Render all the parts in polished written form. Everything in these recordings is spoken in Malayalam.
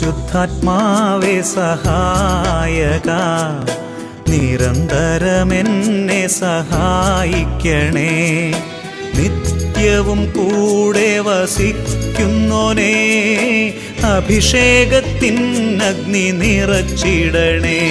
പരിശുദ്ധാത്മാവേ സഹായക, നിരന്തരമെന്നെ സഹായിക്കണേ. നിത്യവും കൂടെ വസിക്കുന്നോനേ, അഭിഷേകത്തിൻ അഗ്നി നിറച്ചിടണേ.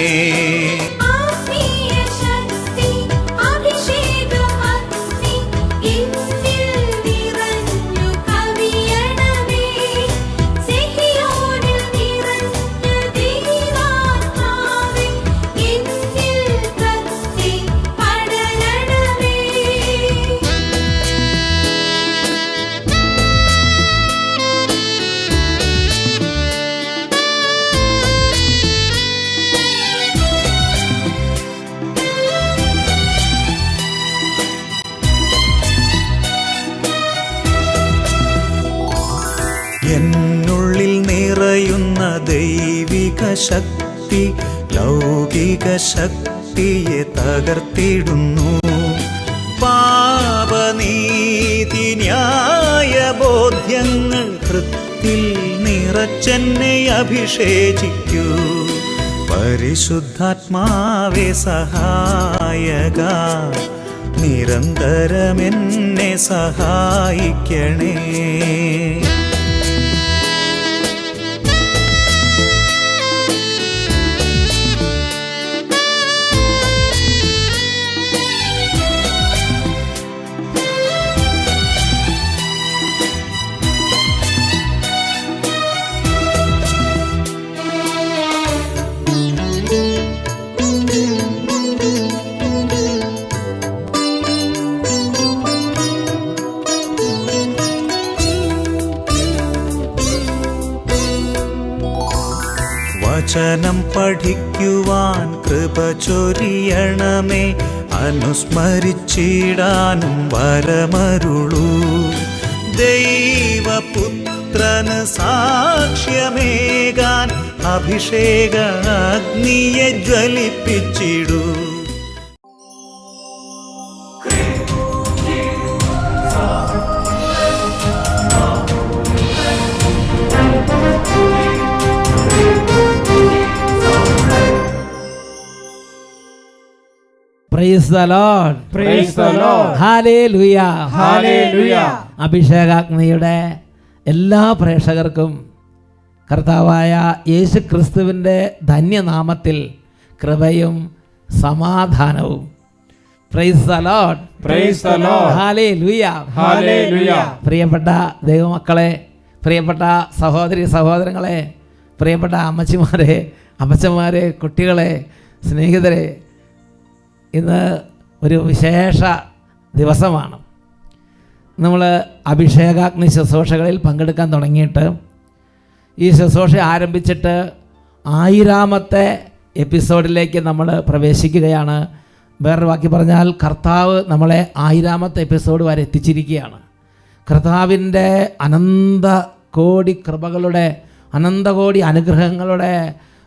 എന്നുള്ളിൽ നിറയുന്ന ദൈവിക ശക്തി ലൗകിക ശക്തിയെ തകർത്തിടുന്നു. പാപനീതി ന്യായ ബോധ്യങ്ങൾ ഹൃത്തിൽ നിറച്ചെന്നെ അഭിഷേചിക്കൂ. പരിശുദ്ധാത്മാവേ സഹായക, നിരന്തരമെന്നെ സഹായിക്കണേ. വചനം പഠിക്കുവാൻ കൃപ ചൊരിയണമേ, അനുസ്മരിച്ചിടാനും വരമരുളൂ. ദൈവപുത്രന് സാക്ഷ്യമേകാൻ അഭിഷേക അഗ്നിയെ ജ്വലിപ്പിച്ചിടൂ. Praise the Lord. Praise the Lord. Hallelujah. Hallelujah. അഭിഷേകാഗ്നിയുടെ എല്ലാ പ്രേക്ഷകർക്കും കർത്താവായ യേശു ക്രിസ്തുവിൻ്റെ ധന്യനാമത്തിൽ കൃപയും സമാധാനവും. Praise the Lord. Praise the Lord. Hallelujah. Hallelujah. പ്രിയപ്പെട്ട ദൈവമക്കളെ, പ്രിയപ്പെട്ട സഹോദരി സഹോദരങ്ങളെ, പ്രിയപ്പെട്ട അമ്മച്ചിമാരെ, അമ്മച്ചന്മാരെ, കുട്ടികളെ, സ്നേഹിതരെ, ഇന്ന് ഒരു വിശേഷ ദിവസമാണ്. നമ്മൾ അഭിഷേകാഗ്നി ശുശ്രൂഷകളിൽ പങ്കെടുക്കാൻ തുടങ്ങിയിട്ട് ഈ ശുശ്രൂഷ ആരംഭിച്ചിട്ട് 1000-ാമത്തെ എപ്പിസോഡിലേക്ക് നമ്മൾ പ്രവേശിക്കുകയാണ്. വേറൊരു വാക്കി പറഞ്ഞാൽ കർത്താവ് നമ്മളെ 1000-ാമത്തെ എപ്പിസോഡ് വരെ എത്തിച്ചിരിക്കുകയാണ്. കർത്താവിൻ്റെ അനന്ത കോടി കൃപകളുടെ, അനന്തകോടി അനുഗ്രഹങ്ങളുടെ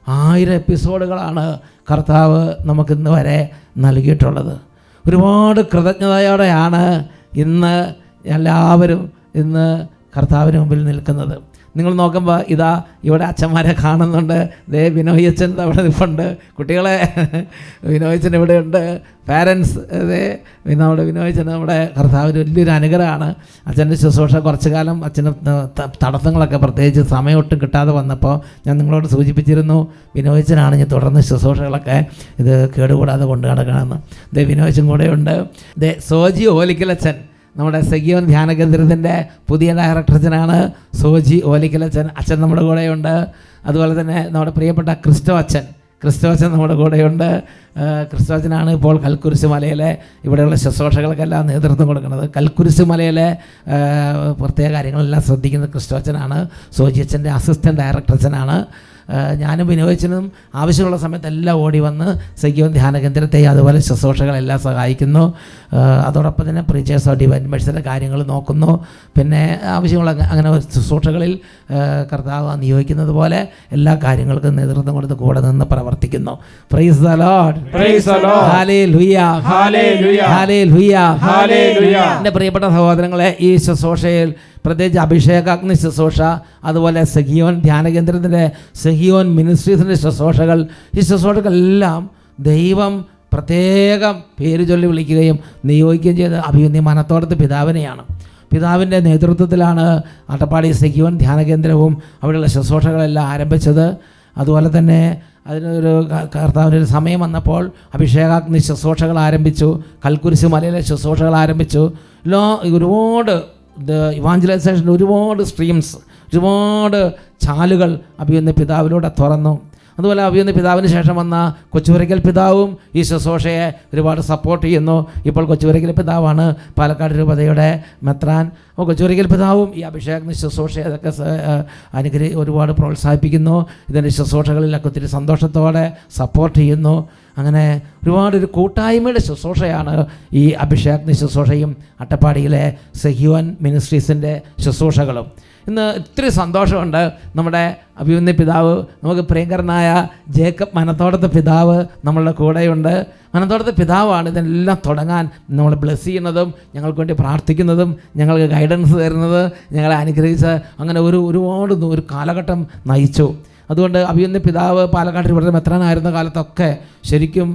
1000 എപ്പിസോഡുകളാണ് കർത്താവ് നമുക്കിന്ന് വരെ നൽകിയിട്ടുള്ളത്. ഒരുപാട് കൃതജ്ഞതയോടെയാണ് ഇന്ന് എല്ലാവരും ഇന്ന് കർത്താവിന് മുമ്പിൽ നിൽക്കുന്നത്. നിങ്ങൾ നോക്കുമ്പോൾ ഇതാ ഇവിടെ അച്ഛന്മാരെ കാണുന്നുണ്ട്. ദേ വിനോയച്ചൻ അവിടെ നിൽപ്പുണ്ട്. കുട്ടികളെ വിനോയച്ചൻ ഇവിടെയുണ്ട്. പാരൻസ് ദേ നമ്മുടെ വിനോയച്ചൻ നമ്മുടെ കർത്താവിന് വലിയൊരു അനുഗ്രഹമാണ്. അച്ഛൻ്റെ ശുശ്രൂഷ കുറച്ച് കാലം അച്ഛന് തടസ്സങ്ങളൊക്കെ പ്രത്യേകിച്ച് സമയമൊട്ടും കിട്ടാതെ വന്നപ്പോൾ ഞാൻ നിങ്ങളോട് സൂചിപ്പിച്ചിരുന്നു, വിനോയച്ചനാണ് ഞാൻ തുടർന്ന് ശുശ്രൂഷകളൊക്കെ ഇത് കേടുകൂടാതെ കൊണ്ടു നടക്കണമെന്ന്. ദേ വിനോയച്ചൻ കൂടെയുണ്ട്. ദേ സോജി ഓലിക്കലച്ചൻ നമ്മുടെ സഖിയോൻ ധ്യാന കേന്ദ്രത്തിൻ്റെ പുതിയ ഡയറക്ടറച്ചനാണ് സോജി ഓലിക്കലച്ചൻ. അച്ഛൻ നമ്മുടെ കൂടെയുണ്ട്. അതുപോലെ തന്നെ നമ്മുടെ പ്രിയപ്പെട്ട ക്രിസ്റ്റോ അച്ഛൻ നമ്മുടെ കൂടെയുണ്ട്. ക്രിസ്റ്റോ അച്ഛനാണ് ഇപ്പോൾ കൽക്കുരിശ് മലയിലെ ഇവിടെയുള്ള ശുശ്രൂഷകൾക്കെല്ലാം നേതൃത്വം കൊടുക്കുന്നത്. കൽക്കുരിശ് മലയിലെ പ്രത്യേക കാര്യങ്ങളെല്ലാം ശ്രദ്ധിക്കുന്നത് ക്രിസ്റ്റോ അച്ഛനാണ്. സോജി അച്ഛൻ്റെ അസിസ്റ്റൻറ്റ് ഡയറക്ടറച്ചനാണ്. ഞാനും വിനോദച്ചനും ആവശ്യമുള്ള സമയത്തെല്ലാം ഓടി വന്ന് സഖിയോൻ ധ്യാന കേന്ദ്രത്തെ അതുപോലെ ശുശ്രൂഷകളെല്ലാം സഹായിക്കുന്നു. അതോടൊപ്പം തന്നെ പ്രീച്ചേഴ്സ് ഓഫ് ഡിവൈൻ മെഴ്സിയുടെ കാര്യങ്ങൾ നോക്കുന്നു. പിന്നെ ആവശ്യമുള്ള അങ്ങനെ ശുശ്രൂഷകളിൽ കർത്താവ് നിയോഗിക്കുന്നത് പോലെ എല്ലാ കാര്യങ്ങൾക്കും നേതൃത്വം കൊടുത്ത് കൂടെ നിന്ന് പ്രവർത്തിക്കുന്നു. Praise the Lord. Praise the Lord. Hallelujah. ഹല്ലേലൂയ. ഹല്ലേലൂയ. ഹല്ലേലൂയ. എൻ്റെ പ്രിയപ്പെട്ട സഹോദരങ്ങളെ, ഈ ശുശ്രൂഷയിൽ പ്രത്യേകിച്ച് അഭിഷേകാഗ്നി ശുശ്രൂഷ, അതുപോലെ സെഹിയോൻ ധ്യാന കേന്ദ്രത്തിൻ്റെ സെഹിയോൻ മിനിസ്ട്രീസിൻ്റെ ശുശ്രൂഷകൾ, ഈ ശുശ്രൂഷകളെല്ലാം ദൈവം പ്രത്യേകം പേര് ചൊല്ലി വിളിക്കുകയും നിയോഗിക്കുകയും ചെയ്ത് അഭിവന്യ മനത്തോടത്ത് പിതാവിനെയാണ്. പിതാവിൻ്റെ നേതൃത്വത്തിലാണ് അട്ടപ്പാടി സെഹിയോൻ ധ്യാന കേന്ദ്രവും അവിടെയുള്ള ശുശ്രൂഷകളെല്ലാം ആരംഭിച്ചത്. അതുപോലെ തന്നെ അതിനൊരു കർത്താവിൻ്റെ സമയം വന്നപ്പോൾ അഭിഷേകാഗ്നി ശുശ്രൂഷകൾ ആരംഭിച്ചു, കൽക്കുരിശ് മലയിലെ ശുശ്രൂഷകൾ ആരംഭിച്ചു. ഒരുപാട് ഇവാഞ്ചലൈസേഷൻ, ഒരുപാട് സ്ട്രീംസ്, ഒരുപാട് ചാലുകൾ അഭിവന്യ പിതാവിലൂടെ തുറന്നു. അതുപോലെ അഭിവന്യ പിതാവിന് ശേഷം വന്ന കൊച്ചുപുരയ്ക്കൽ പിതാവും ഈ ശുശ്രൂഷയെ ഒരുപാട് സപ്പോർട്ട് ചെയ്യുന്നു. ഇപ്പോൾ കൊച്ചുപുരയ്ക്കൽ പിതാവാണ് പാലക്കാട് രൂപതയുടെ മെത്രാൻ. അപ്പോൾ കൊച്ചുപുരയ്ക്കൽ പിതാവും ഈ അഭിഷേക ശുശ്രൂഷയെ അതൊക്കെ ഒരുപാട് പ്രോത്സാഹിപ്പിക്കുന്നു. ഇതിൻ്റെ ശുശ്രൂഷകളിലൊക്കെ ഒത്തിരി സന്തോഷത്തോടെ സപ്പോർട്ട് ചെയ്യുന്നു. അങ്ങനെ ഒരുപാട് ഒരു കൂട്ടായ്മയുടെ ശുശ്രൂഷയാണ് ഈ അഭിഷേക ശുശ്രൂഷയും അട്ടപ്പാടിയിലെ സെഹിയോൻ മിനിസ്ട്രീസിൻ്റെ ശുശ്രൂഷകളും. ഇന്ന് ഇത്തിരി സന്തോഷമുണ്ട്. നമ്മുടെ അഭിവന്യ പിതാവ്, നമുക്ക് പ്രിയങ്കരനായ ജേക്കബ് മനത്തോടത്തെ പിതാവ് നമ്മളുടെ കൂടെയുണ്ട്. മനത്തോടത്തെ പിതാവാണ് ഇതെല്ലാം തുടങ്ങാൻ നമ്മൾ ബ്ലെസ് ചെയ്യുന്നതും ഞങ്ങൾക്ക് വേണ്ടി പ്രാർത്ഥിക്കുന്നതും ഞങ്ങൾക്ക് ഗൈഡൻസ് തരുന്നത്, ഞങ്ങളെ അനുഗ്രഹിച്ച് അങ്ങനെ ഒരുപാട് ഒരു കാലഘട്ടം നയിച്ചു. അതുകൊണ്ട് അഭിവന്യ പിതാവ് പാലക്കാട് ഇവിടെ മെത്രാനായിരുന്ന കാലത്തൊക്കെ ശരിക്കും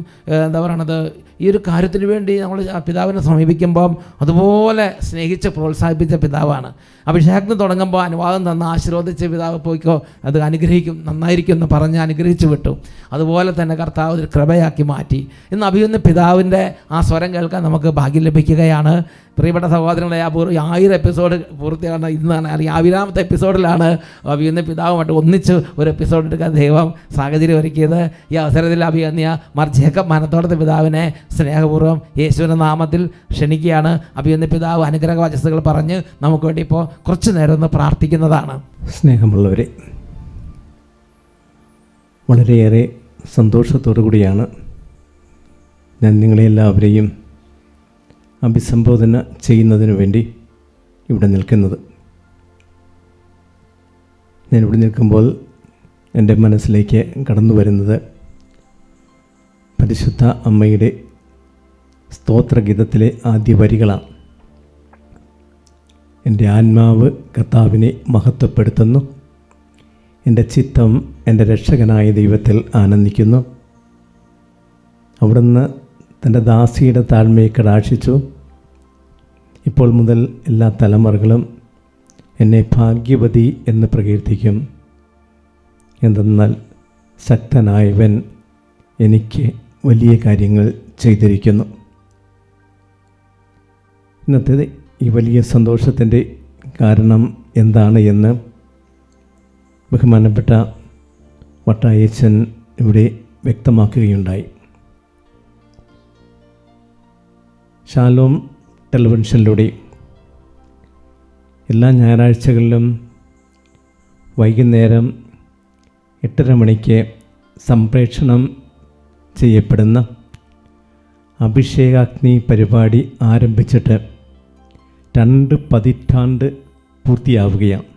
എന്താ പറയണത്, ഈ ഒരു കാര്യത്തിന് വേണ്ടി നമ്മൾ പിതാവിനെ സമീപിക്കുമ്പം അതുപോലെ സ്നേഹിച്ച് പ്രോത്സാഹിപ്പിച്ച പിതാവാണ്. അഭിഷേകത്തിന് തുടങ്ങുമ്പോൾ അനുവാദം തന്ന് ആശീർവദിച്ച് പിതാവ് പോയിക്കോ, അത് അനുഗ്രഹിക്കും, നന്നായിരിക്കും എന്ന് പറഞ്ഞ് അനുഗ്രഹിച്ചു വിട്ടു. അതുപോലെ തന്നെ കർത്താവ് ഒരു കൃപയാക്കി മാറ്റി. ഇന്ന് അഭിവന്യ പിതാവിൻ്റെ ആ സ്വരം കേൾക്കാൻ നമുക്ക് ഭാഗ്യം ലഭിക്കുകയാണ്. പ്രിയപ്പെട്ട സഹോദരങ്ങളെ, 1000 എപ്പിസോഡ് പൂർത്തിയാണ് ഇന്നാണ്, അല്ലെങ്കിൽ 1000ാമത്തെ എപ്പിസോഡിലാണ് അഭിവന്യ പിതാവുമായിട്ട് ഒന്നിച്ച് ഒരു എപ്പിസോഡ് എടുക്കാൻ ദൈവം സാഹചര്യം ഒരുക്കിയത്. ഈ അവസരത്തിൽ അഭിവന്യ മാർ ജേക്കബ് മനത്തോടത്തെ പിതാവിനെ സ്നേഹപൂർവ്വം യേശുവിൻ്റെ നാമത്തിൽ ക്ഷണിക്കുകയാണ്. അഭിവന്യ പിതാവ് അനുഗ്രഹ വചസ്സുകൾ പറഞ്ഞ് നമുക്ക് വേണ്ടി ഇപ്പോൾ കുറച്ച് നേരം ഒന്ന് പ്രാർത്ഥിക്കുന്നതാണ്. സ്നേഹമുള്ളവരെ, വളരെയേറെ സന്തോഷത്തോടു കൂടിയാണ് ഞാൻ നിങ്ങളെല്ലാവരെയും അഭിസംബോധന ചെയ്യുന്നതിന് വേണ്ടി ഇവിടെ നിൽക്കുന്നത്. ഞാനിവിടെ നിൽക്കുമ്പോൾ എൻ്റെ മനസ്സിലേക്ക് കടന്നു വരുന്നത് പരിശുദ്ധ അമ്മയുടെ സ്തോത്രഗീതത്തിലെ ആദ്യ വരികളാണ്. എൻ്റെ ആത്മാവ് കർത്താവിനെ മഹത്വപ്പെടുത്തുന്നു, എൻ്റെ ചിത്തം എൻ്റെ രക്ഷകനായ ദൈവത്തിൽ ആനന്ദിക്കുന്നു. അവിടുന്ന് തൻ്റെ ദാസിയുടെ താഴ്മയെ കടാക്ഷിച്ചു. ഇപ്പോൾ മുതൽ എല്ലാ തലമുറകളും എന്നെ ഭാഗ്യവതി എന്ന് പ്രകീർത്തിക്കും. എന്തെന്നാൽ ശക്തനായവൻ എനിക്ക് വലിയ കാര്യങ്ങൾ ചെയ്തിരിക്കുന്നു. ഇന്നത്തെ ഈ വലിയ സന്തോഷത്തിൻ്റെ കാരണം എന്താണ് എന്ന് ബഹുമാനപ്പെട്ട വട്ടായച്ചൻ ഇവിടെ വ്യക്തമാക്കുകയുണ്ടായി. ഷാലോം ടെലിവിഷനിലൂടെ എല്ലാ ഞായറാഴ്ചകളിലും വൈകുന്നേരം 8:30 മണിക്ക് സംപ്രേഷണം ചെയ്യപ്പെടുന്ന അഭിഷേകാഗ്നി പരിപാടി ആരംഭിച്ചിട്ട് 2 പതിറ്റാണ്ട് പൂർത്തിയാവുകയാണ്.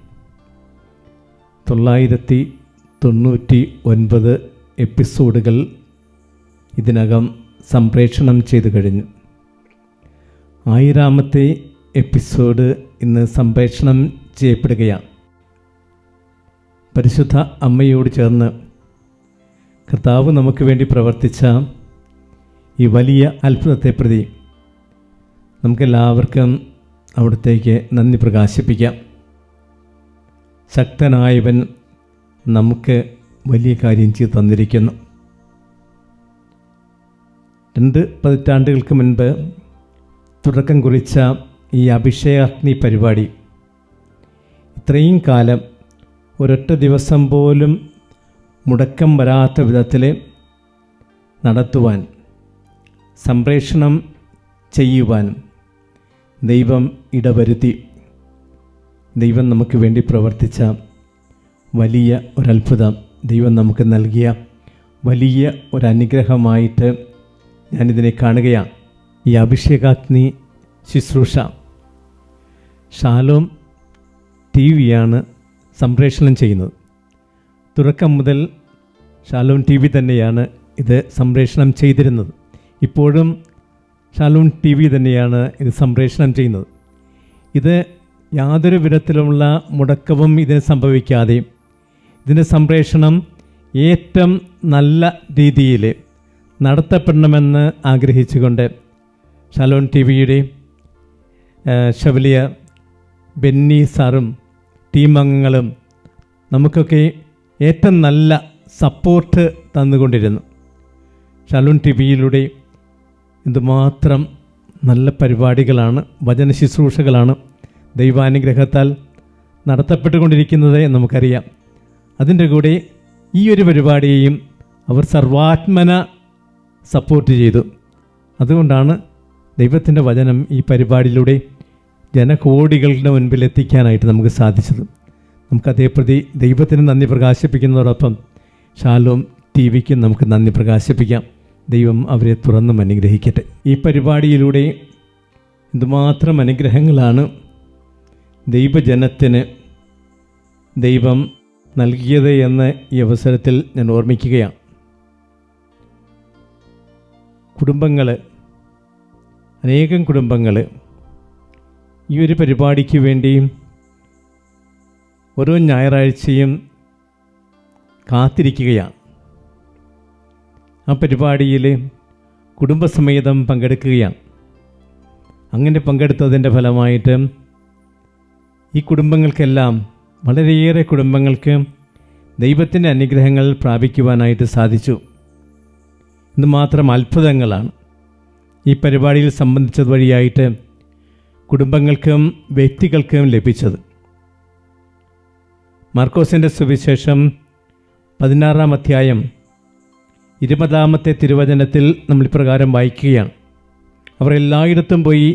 999 എപ്പിസോഡുകൾ ഇതിനകം സംപ്രേഷണം ചെയ്തു കഴിഞ്ഞു. 1000ാമത്തെ എപ്പിസോഡ് ഇന്ന് സംപ്രേഷണം ചെയ്യപ്പെടുകയാണ്. പരിശുദ്ധ അമ്മയോട് ചേർന്ന് കർത്താവ് നമുക്ക് വേണ്ടി പ്രവർത്തിച്ച ഈ വലിയ അത്ഭുതത്തെ പ്രതി നമുക്കെല്ലാവർക്കും അവിടത്തേക്ക് നന്ദി പ്രകാശിപ്പിക്കാം. ശക്തനായവൻ നമുക്ക് വലിയ കാര്യം ചെയ്തു തന്നിരിക്കുന്നു. 2 പതിറ്റാണ്ടുകൾക്ക് മുൻപ് തുടക്കം കുറിച്ച ഈ അഭിഷേകാഗ്നി പരിപാടി ഇത്രയും കാലം ഒരൊറ്റ ദിവസം പോലും മുടക്കം വരാത്ത വിധത്തിൽ നടത്തുവാൻ, സംപ്രേഷണം ചെയ്യുവാൻ ദൈവം ഇടവരുത്തി. ദൈവം നമുക്ക് വേണ്ടി പ്രവർത്തിച്ച വലിയ ഒരത്ഭുതം, ദൈവം നമുക്ക് നൽകിയ വലിയ ഒരനുഗ്രഹമായിട്ട് ഞാനിതിനെ കാണുകയാണ്. ഈ അഭിഷേകാഗ്നി ശുശ്രൂഷ ഷാലോം TV-യാണ് സംപ്രേഷണം ചെയ്യുന്നത്. തുടക്കം മുതൽ ഷാലോം TV തന്നെയാണ് ഇത് സംപ്രേഷണം ചെയ്തിരുന്നത്. ഇപ്പോഴും ഷാലോം TV തന്നെയാണ് ഇത് സംപ്രേഷണം ചെയ്യുന്നത്. ഇത് യാതൊരു വിധത്തിലുമുള്ള മുടക്കവും ഇതിന് സംഭവിക്കാതെ ഇതിൻ്റെ സംപ്രേഷണം ഏറ്റവും നല്ല രീതിയിൽ നടത്തപ്പെടണമെന്ന് ആഗ്രഹിച്ചുകൊണ്ട് ഷാലോൺ ടി വിയുടെ ഷവലിയർ ബെന്നി സാറും ടീം അംഗങ്ങളും നമുക്കൊക്കെ ഏറ്റവും നല്ല സപ്പോർട്ട് തന്നുകൊണ്ടിരുന്നു. ഷാലോൺ ടി വിയിലൂടെ എന്തുമാത്രം നല്ല പരിപാടികളാണ്, വചന ശുശ്രൂഷകളാണ് ദൈവാനുഗ്രഹത്താൽ നടത്തപ്പെട്ടുകൊണ്ടിരിക്കുന്നത് നമുക്കറിയാം. അതിൻ്റെ കൂടെ ഈ ഒരു പരിപാടിയെയും അവർ സർവാത്മന സപ്പോർട്ട് ചെയ്തു. അതുകൊണ്ടാണ് ദൈവത്തിൻ്റെ വചനം ഈ പരിപാടിയിലൂടെ ജനകോടികളുടെ മുൻപിൽ എത്തിക്കാനായിട്ട് നമുക്ക് സാധിച്ചത്. നമുക്കതേപ്രതി ദൈവത്തിന് നന്ദി പ്രകാശിപ്പിക്കുന്നതോടൊപ്പം ഷാലോം ടി വിക്ക് നമുക്ക് നന്ദി പ്രകാശിപ്പിക്കാം. ദൈവം അവരെ തുറന്നും അനുഗ്രഹിക്കട്ടെ. ഈ പരിപാടിയിലൂടെ എന്തുമാത്രം അനുഗ്രഹങ്ങളാണ് ദൈവജനത്തിന് ദൈവം നൽകിയത് എന്ന് ഈ അവസരത്തിൽ ഞാൻ ഓർമ്മിക്കുകയാണ്. കുടുംബങ്ങൾ, അനേകം കുടുംബങ്ങൾ ഈ ഒരു പരിപാടിക്ക് വേണ്ടി ഓരോ ഞായറാഴ്ചയും കാത്തിരിക്കുകയാണ്. ആ പരിപാടിയിൽ കുടുംബസമേതം പങ്കെടുക്കുകയാണ്. അങ്ങനെ പങ്കെടുത്തതിൻ്റെ ഫലമായിട്ട് ഈ കുടുംബങ്ങൾക്കെല്ലാം, വളരെയേറെ കുടുംബങ്ങൾക്ക് ദൈവത്തിൻ്റെ അനുഗ്രഹങ്ങൾ പ്രാപിക്കുവാനായിട്ട് സാധിച്ചു. ഇതുമാത്രം അത്ഭുതങ്ങളാണ് ഈ പരിപാടിയിൽ സംബന്ധിച്ചത് വഴിയായിട്ട് കുടുംബങ്ങൾക്കും വ്യക്തികൾക്കും ലഭിച്ചത്. മാർക്കോസിൻ്റെ സുവിശേഷം 16-ാം അധ്യായം 20-ാമത്തെ തിരുവചനത്തിൽ നമ്മൾ ഇപ്രകാരം വായിക്കുകയാണ്: അവർ എല്ലായിടത്തും പോയി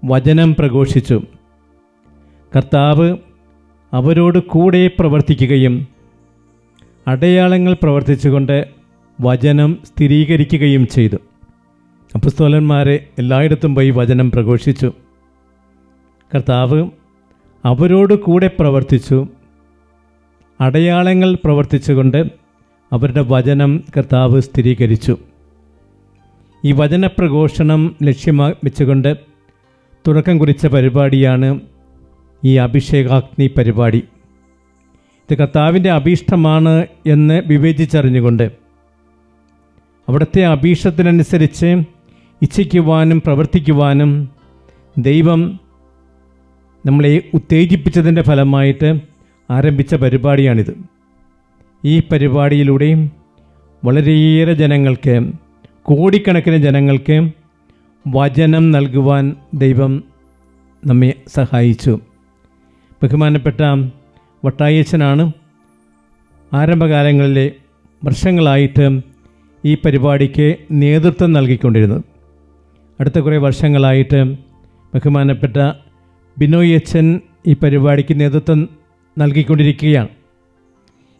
വചനം പ്രഘോഷിച്ചു. കർത്താവ് അവരോട് കൂടെ പ്രവർത്തിക്കുകയും അടയാളങ്ങൾ പ്രവർത്തിച്ചുകൊണ്ട് വചനം സ്ഥിരീകരിക്കുകയും ചെയ്തു. അപ്പോസ്തലന്മാരെ എല്ലായിടത്തും പോയി വചനം പ്രഘോഷിച്ചു. കർത്താവ് അവരോട് കൂടെ പ്രവർത്തിച്ചു, അടയാളങ്ങൾ പ്രവർത്തിച്ചുകൊണ്ട് അവരുടെ വചനം കർത്താവ് സ്ഥിരീകരിച്ചു. ഈ വചനപ്രഘോഷണം ലക്ഷ്യമാക്കിച്ചുകൊണ്ട് തുടക്കം കുറിച്ച പരിപാടിയാണ് ഈ അഭിഷേകാഗ്നി പരിപാടി. ഇത് കർത്താവിൻ്റെ അഭീഷ്ടമാണ് എന്ന് വിവേചിച്ചറിഞ്ഞുകൊണ്ട് അവിടുത്തെ അഭീഷ്ടത്തിനനുസരിച്ച് ഇച്ഛിക്കുവാനും പ്രവർത്തിക്കുവാനും ദൈവം നമ്മളെ ഉത്തേജിപ്പിച്ചതിൻ്റെ ഫലമായിട്ട് ആരംഭിച്ച പരിപാടിയാണിത്. ഈ പരിപാടിയിലൂടെ വളരെയേറെ ജനങ്ങൾക്ക്, കോടിക്കണക്കിന് ജനങ്ങൾക്ക് വചനം നൽകുവാൻ ദൈവം നമ്മെ സഹായിച്ചു. ബഹുമാനപ്പെട്ട വട്ടായച്ചനാണ് ആരംഭകാലങ്ങളിലെ വർഷങ്ങളായിട്ട് ഈ പരിപാടിക്ക് നേതൃത്വം നൽകിക്കൊണ്ടിരുന്നത്. അടുത്ത കുറേ വർഷങ്ങളായിട്ട് ബഹുമാനപ്പെട്ട ബിനോയച്ചൻ ഈ പരിപാടിക്ക് നേതൃത്വം നൽകിക്കൊണ്ടിരിക്കുകയാണ്.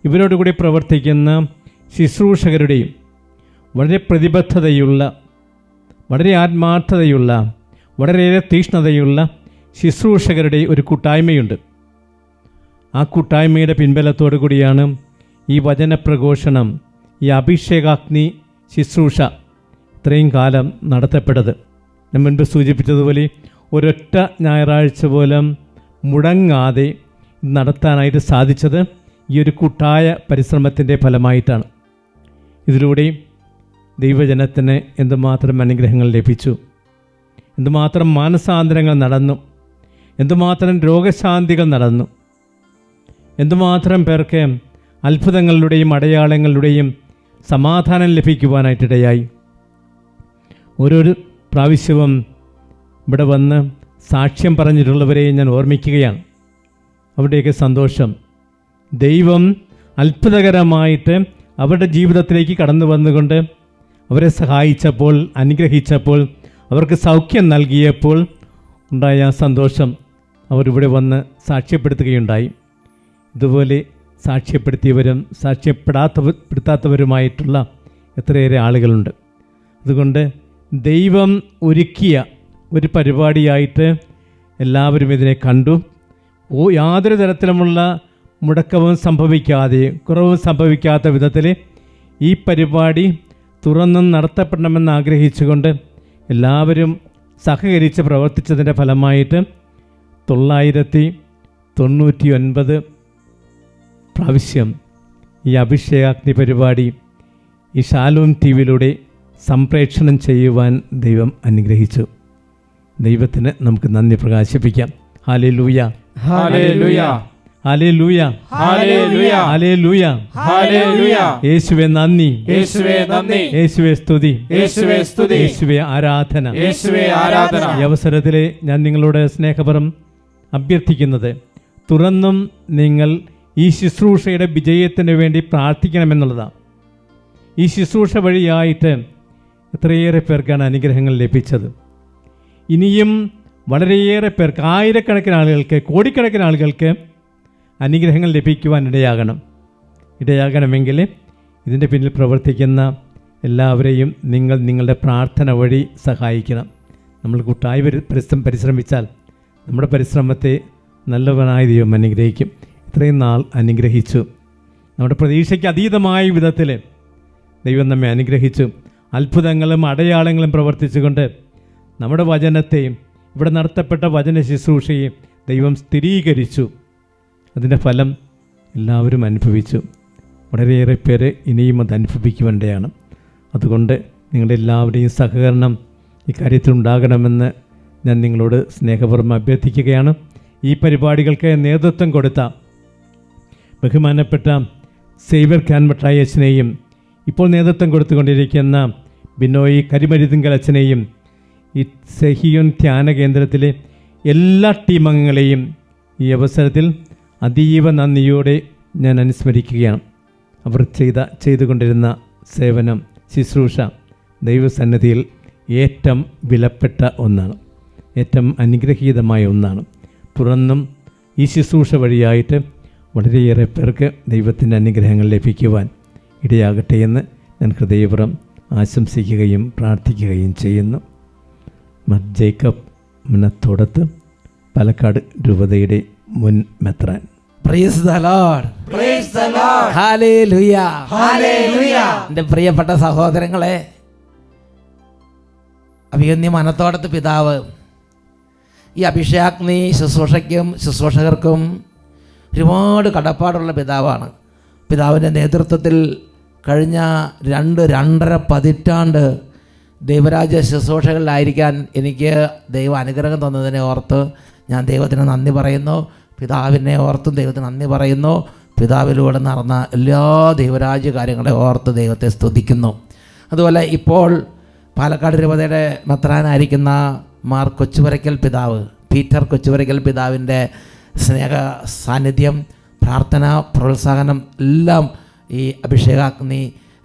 ഇവരോടുകൂടി പ്രവർത്തിക്കുന്ന ശുശ്രൂഷകരുടെയും വളരെ പ്രതിബദ്ധതയുള്ള, വളരെ ആത്മാർത്ഥതയുള്ള, വളരെയേറെ തീക്ഷ്ണതയുള്ള ശുശ്രൂഷകരുടെ ഒരു കൂട്ടായ്മയുണ്ട്. ആ കൂട്ടായ്മയുടെ പിൻബലത്തോടു കൂടിയാണ് ഈ വചനപ്രഘോഷണം, ഈ അഭിഷേകാഗ്നി ശുശ്രൂഷ ഇത്രയും കാലം നടത്തപ്പെട്ടത്. ഞാൻ മുൻപ് സൂചിപ്പിച്ചതുപോലെ ഒരൊറ്റ ഞായറാഴ്ച പോലും മുടങ്ങാതെ നടത്താനായിട്ട് സാധിച്ചത് ഈ ഒരു കൂട്ടായ പരിശ്രമത്തിൻ്റെ ഫലമായിട്ടാണ്. ഇതിലൂടെ ദൈവജനത്തിന് എന്തുമാത്രം അനുഗ്രഹങ്ങൾ ലഭിച്ചു, എന്തുമാത്രം മാനസാന്തരങ്ങൾ നടന്നു, എന്തുമാത്രം രോഗശാന്തികൾ നടന്നു, എന്തുമാത്രം പേർക്ക് അത്ഭുതങ്ങളിലൂടെയും അടയാളങ്ങളിലൂടെയും സമാധാനം ലഭിക്കുവാനായിട്ടിടയായി. ഓരോരു പ്രാവശ്യവും ഇവിടെ വന്ന് സാക്ഷ്യം പറഞ്ഞിട്ടുള്ളവരെ ഞാൻ ഓർമ്മിക്കുകയാണ്. അവരുടെയൊക്കെ സന്തോഷം ദൈവം അത്ഭുതകരമായിട്ട് അവരുടെ ജീവിതത്തിലേക്ക് കടന്നു വന്നുകൊണ്ട് അവരെ സഹായിച്ചപ്പോൾ, അനുഗ്രഹിച്ചപ്പോൾ, അവർക്ക് സൗഖ്യം നൽകിയപ്പോൾ ഉണ്ടായ സന്തോഷം അവരിവിടെ വന്ന് സാക്ഷ്യപ്പെടുത്തുകയുണ്ടായി. ഇതുപോലെ സാക്ഷ്യപ്പെടുത്തിയവരും സാക്ഷ്യപ്പെടുത്താത്തവരുമായിട്ടുള്ള എത്രയേറെ ആളുകളുണ്ട്. അതുകൊണ്ട് ദൈവം ഒരുക്കിയ ഒരു പരിപാടിയായിട്ട് എല്ലാവരും ഇതിനെ കണ്ടു. യാതൊരു തരത്തിലുമുള്ള മുടക്കവും സംഭവിക്കാതെ, കുറവും സംഭവിക്കാത്ത വിധത്തിൽ ഈ പരിപാടി തുറന്നും നടത്തപ്പെടണമെന്ന് ആഗ്രഹിച്ചുകൊണ്ട് എല്ലാവരും സഹകരിച്ച് പ്രവർത്തിച്ചതിൻ്റെ ഫലമായിട്ട് 999 പ്രാവശ്യം ഈ അഭിഷേകാഗ്നി പരിപാടി ഈ ഷാലോം ടി വിയിലൂടെ സംപ്രേഷണം ചെയ്യുവാൻ ദൈവം അനുഗ്രഹിച്ചു. ദൈവത്തിന് നമുക്ക് നന്ദി പ്രകാശിപ്പിക്കാം. ഹല്ലേലൂയ, ഹല്ലേലൂയ, ഹല്ലേലൂയ, ഹല്ലേലൂയ, ഹല്ലേലൂയ, ഹല്ലേലൂയ. യേശുവേ നന്ദി, യേശുവേ നന്ദി, യേശുവേ സ്തുതി, യേശുവേ സ്തുതി, യേശുവേ ആരാധന. യേശുവേ ആരാധന. ഈ അവസരത്തിൽ ഞാൻ നിങ്ങളോട് സ്നേഹപരം അഭ്യർത്ഥിക്കുന്നത്, തുറന്നും നിങ്ങൾ ഈ ശുശ്രൂഷയുടെ വിജയത്തിന് വേണ്ടി പ്രാർത്ഥിക്കണമെന്നുള്ളതാണ്. ഈ ശുശ്രൂഷ വഴിയായിട്ട് എത്രയേറെ പേർക്കാണ് അനുഗ്രഹങ്ങൾ ലഭിച്ചത്. ഇനിയും വളരെയേറെ പേർക്ക്, ആയിരക്കണക്കിന് ആളുകൾക്ക്, കോടിക്കണക്കിന് ആളുകൾക്ക് അനുഗ്രഹങ്ങൾ ലഭിക്കുവാൻ ഇടയാകണമെങ്കിൽ ഇതിൻ്റെ പിന്നിൽ പ്രവർത്തിക്കുന്ന എല്ലാവരെയും നിങ്ങൾ നിങ്ങളുടെ പ്രാർത്ഥന വഴി സഹായിക്കണം. നമ്മൾ കൂട്ടായി പരിശ്രമിച്ചാൽ നമ്മുടെ പരിശ്രമത്തെ നല്ലവനായ ദൈവം അനുഗ്രഹിക്കും. ഇത്രയും നാൾ അനുഗ്രഹിച്ചു. നമ്മുടെ പ്രതീക്ഷയ്ക്ക് അതീതമായ വിധത്തിൽ ദൈവം നമ്മെ അനുഗ്രഹിച്ചു. അത്ഭുതങ്ങളും അടയാളങ്ങളും പ്രവർത്തിച്ചുകൊണ്ട് നമ്മുടെ വചനത്തെയും ഇവിടെ നടത്തപ്പെട്ട വചന ശുശ്രൂഷയും ദൈവം സ്ഥിരീകരിച്ചു. അതിൻ്റെ ഫലം എല്ലാവരും അനുഭവിച്ചു. വളരെയേറെ പേര് ഇനിയും അത് അനുഭവിക്കുവേണ്ടതാണ്. അതുകൊണ്ട് നിങ്ങളുടെ എല്ലാവരുടെയും സഹകരണം ഇക്കാര്യത്തിൽ ഉണ്ടാകണമെന്ന് ഞാൻ നിങ്ങളോട് സ്നേഹപൂർവ്വം അഭ്യർത്ഥിക്കുകയാണ്. ഈ പരിപാടികൾക്ക് നേതൃത്വം കൊടുത്ത ബഹുമാനപ്പെട്ട സേവ്യർ കാൻമട്ടായി അച്ഛനെയും ഇപ്പോൾ നേതൃത്വം കൊടുത്തുകൊണ്ടിരിക്കുന്ന ബിനോയ് കരിമരുതുങ്കൽ അച്ഛനെയും ഈ സെഹിയോൻ ധ്യാന കേന്ദ്രത്തിലെ എല്ലാ ടീം അംഗങ്ങളെയും ഈ അവസരത്തിൽ അതീവ നന്ദിയോടെ ഞാൻ അനുസ്മരിക്കുകയാണ്. അവർ ചെയ്തുകൊണ്ടിരുന്ന സേവനം, ശുശ്രൂഷ ദൈവസന്നിധിയിൽ ഏറ്റവും വിലപ്പെട്ട ഒന്നാണ്, ഏറ്റവും അനുഗ്രഹീതമായ ഒന്നാണ്. തുറന്നും ഈ ശുശ്രൂഷ വഴിയായിട്ട് വളരെയേറെ പേർക്ക് ദൈവത്തിൻ്റെ അനുഗ്രഹങ്ങൾ ലഭിക്കുവാൻ ഇടയാകട്ടെ എന്ന് ഞാൻ ഹൃദയപൂർവ്വം ആശംസിക്കുകയും പ്രാർത്ഥിക്കുകയും ചെയ്യുന്നു. ജേക്കബ് മുനത്തോടത്ത്, പാലക്കാട് രൂപതയുടെ മുൻ മെത്രാൻ. Praise the Lord, praise the Lord, hallelujah, hallelujah. എൻ്റെ പ്രിയപ്പെട്ട സഹോദരങ്ങളെ, അഭിമന്യ മനത്തോടത്ത് പിതാവ് ഈ അഭിഷേകാഗ്നി ശുശ്രൂഷയ്ക്കും ശുശ്രൂഷകർക്കും ഒരുപാട് കടപ്പാടുള്ള പിതാവാണ്. പിതാവിൻ്റെ നേതൃത്വത്തിൽ കഴിഞ്ഞ 2-2.5 പതിറ്റാണ്ട് ദൈവരാജ്യ ശുശ്രൂഷകളിലായിരിക്കാൻ എനിക്ക് ദൈവം അനുഗ്രഹം തന്നതിനെ ഓർത്ത് ഞാൻ ദൈവത്തിന് നന്ദി പറയുന്നു. പിതാവിനെ ഓർത്തും ദൈവത്തിന് നന്ദി പറയുന്നു. പിതാവിലൂടെ നടന്ന എല്ലാ ദൈവരാജ്യ കാര്യങ്ങളെ ഓർത്ത് ദൈവത്തെ സ്തുതിക്കുന്നു. അതുപോലെ ഇപ്പോൾ പാലക്കാട് രൂപതയുടെ മെത്രാനായിരിക്കുന്ന മാർ കൊച്ചുപുരയ്ക്കൽ പിതാവ്, പീറ്റർ കൊച്ചുപുരയ്ക്കൽ പിതാവിൻ്റെ സ്നേഹ സാന്നിധ്യം, പ്രാർത്ഥന, പ്രോത്സാഹനം എല്ലാം ഈ അഭിഷേകാഗ്നി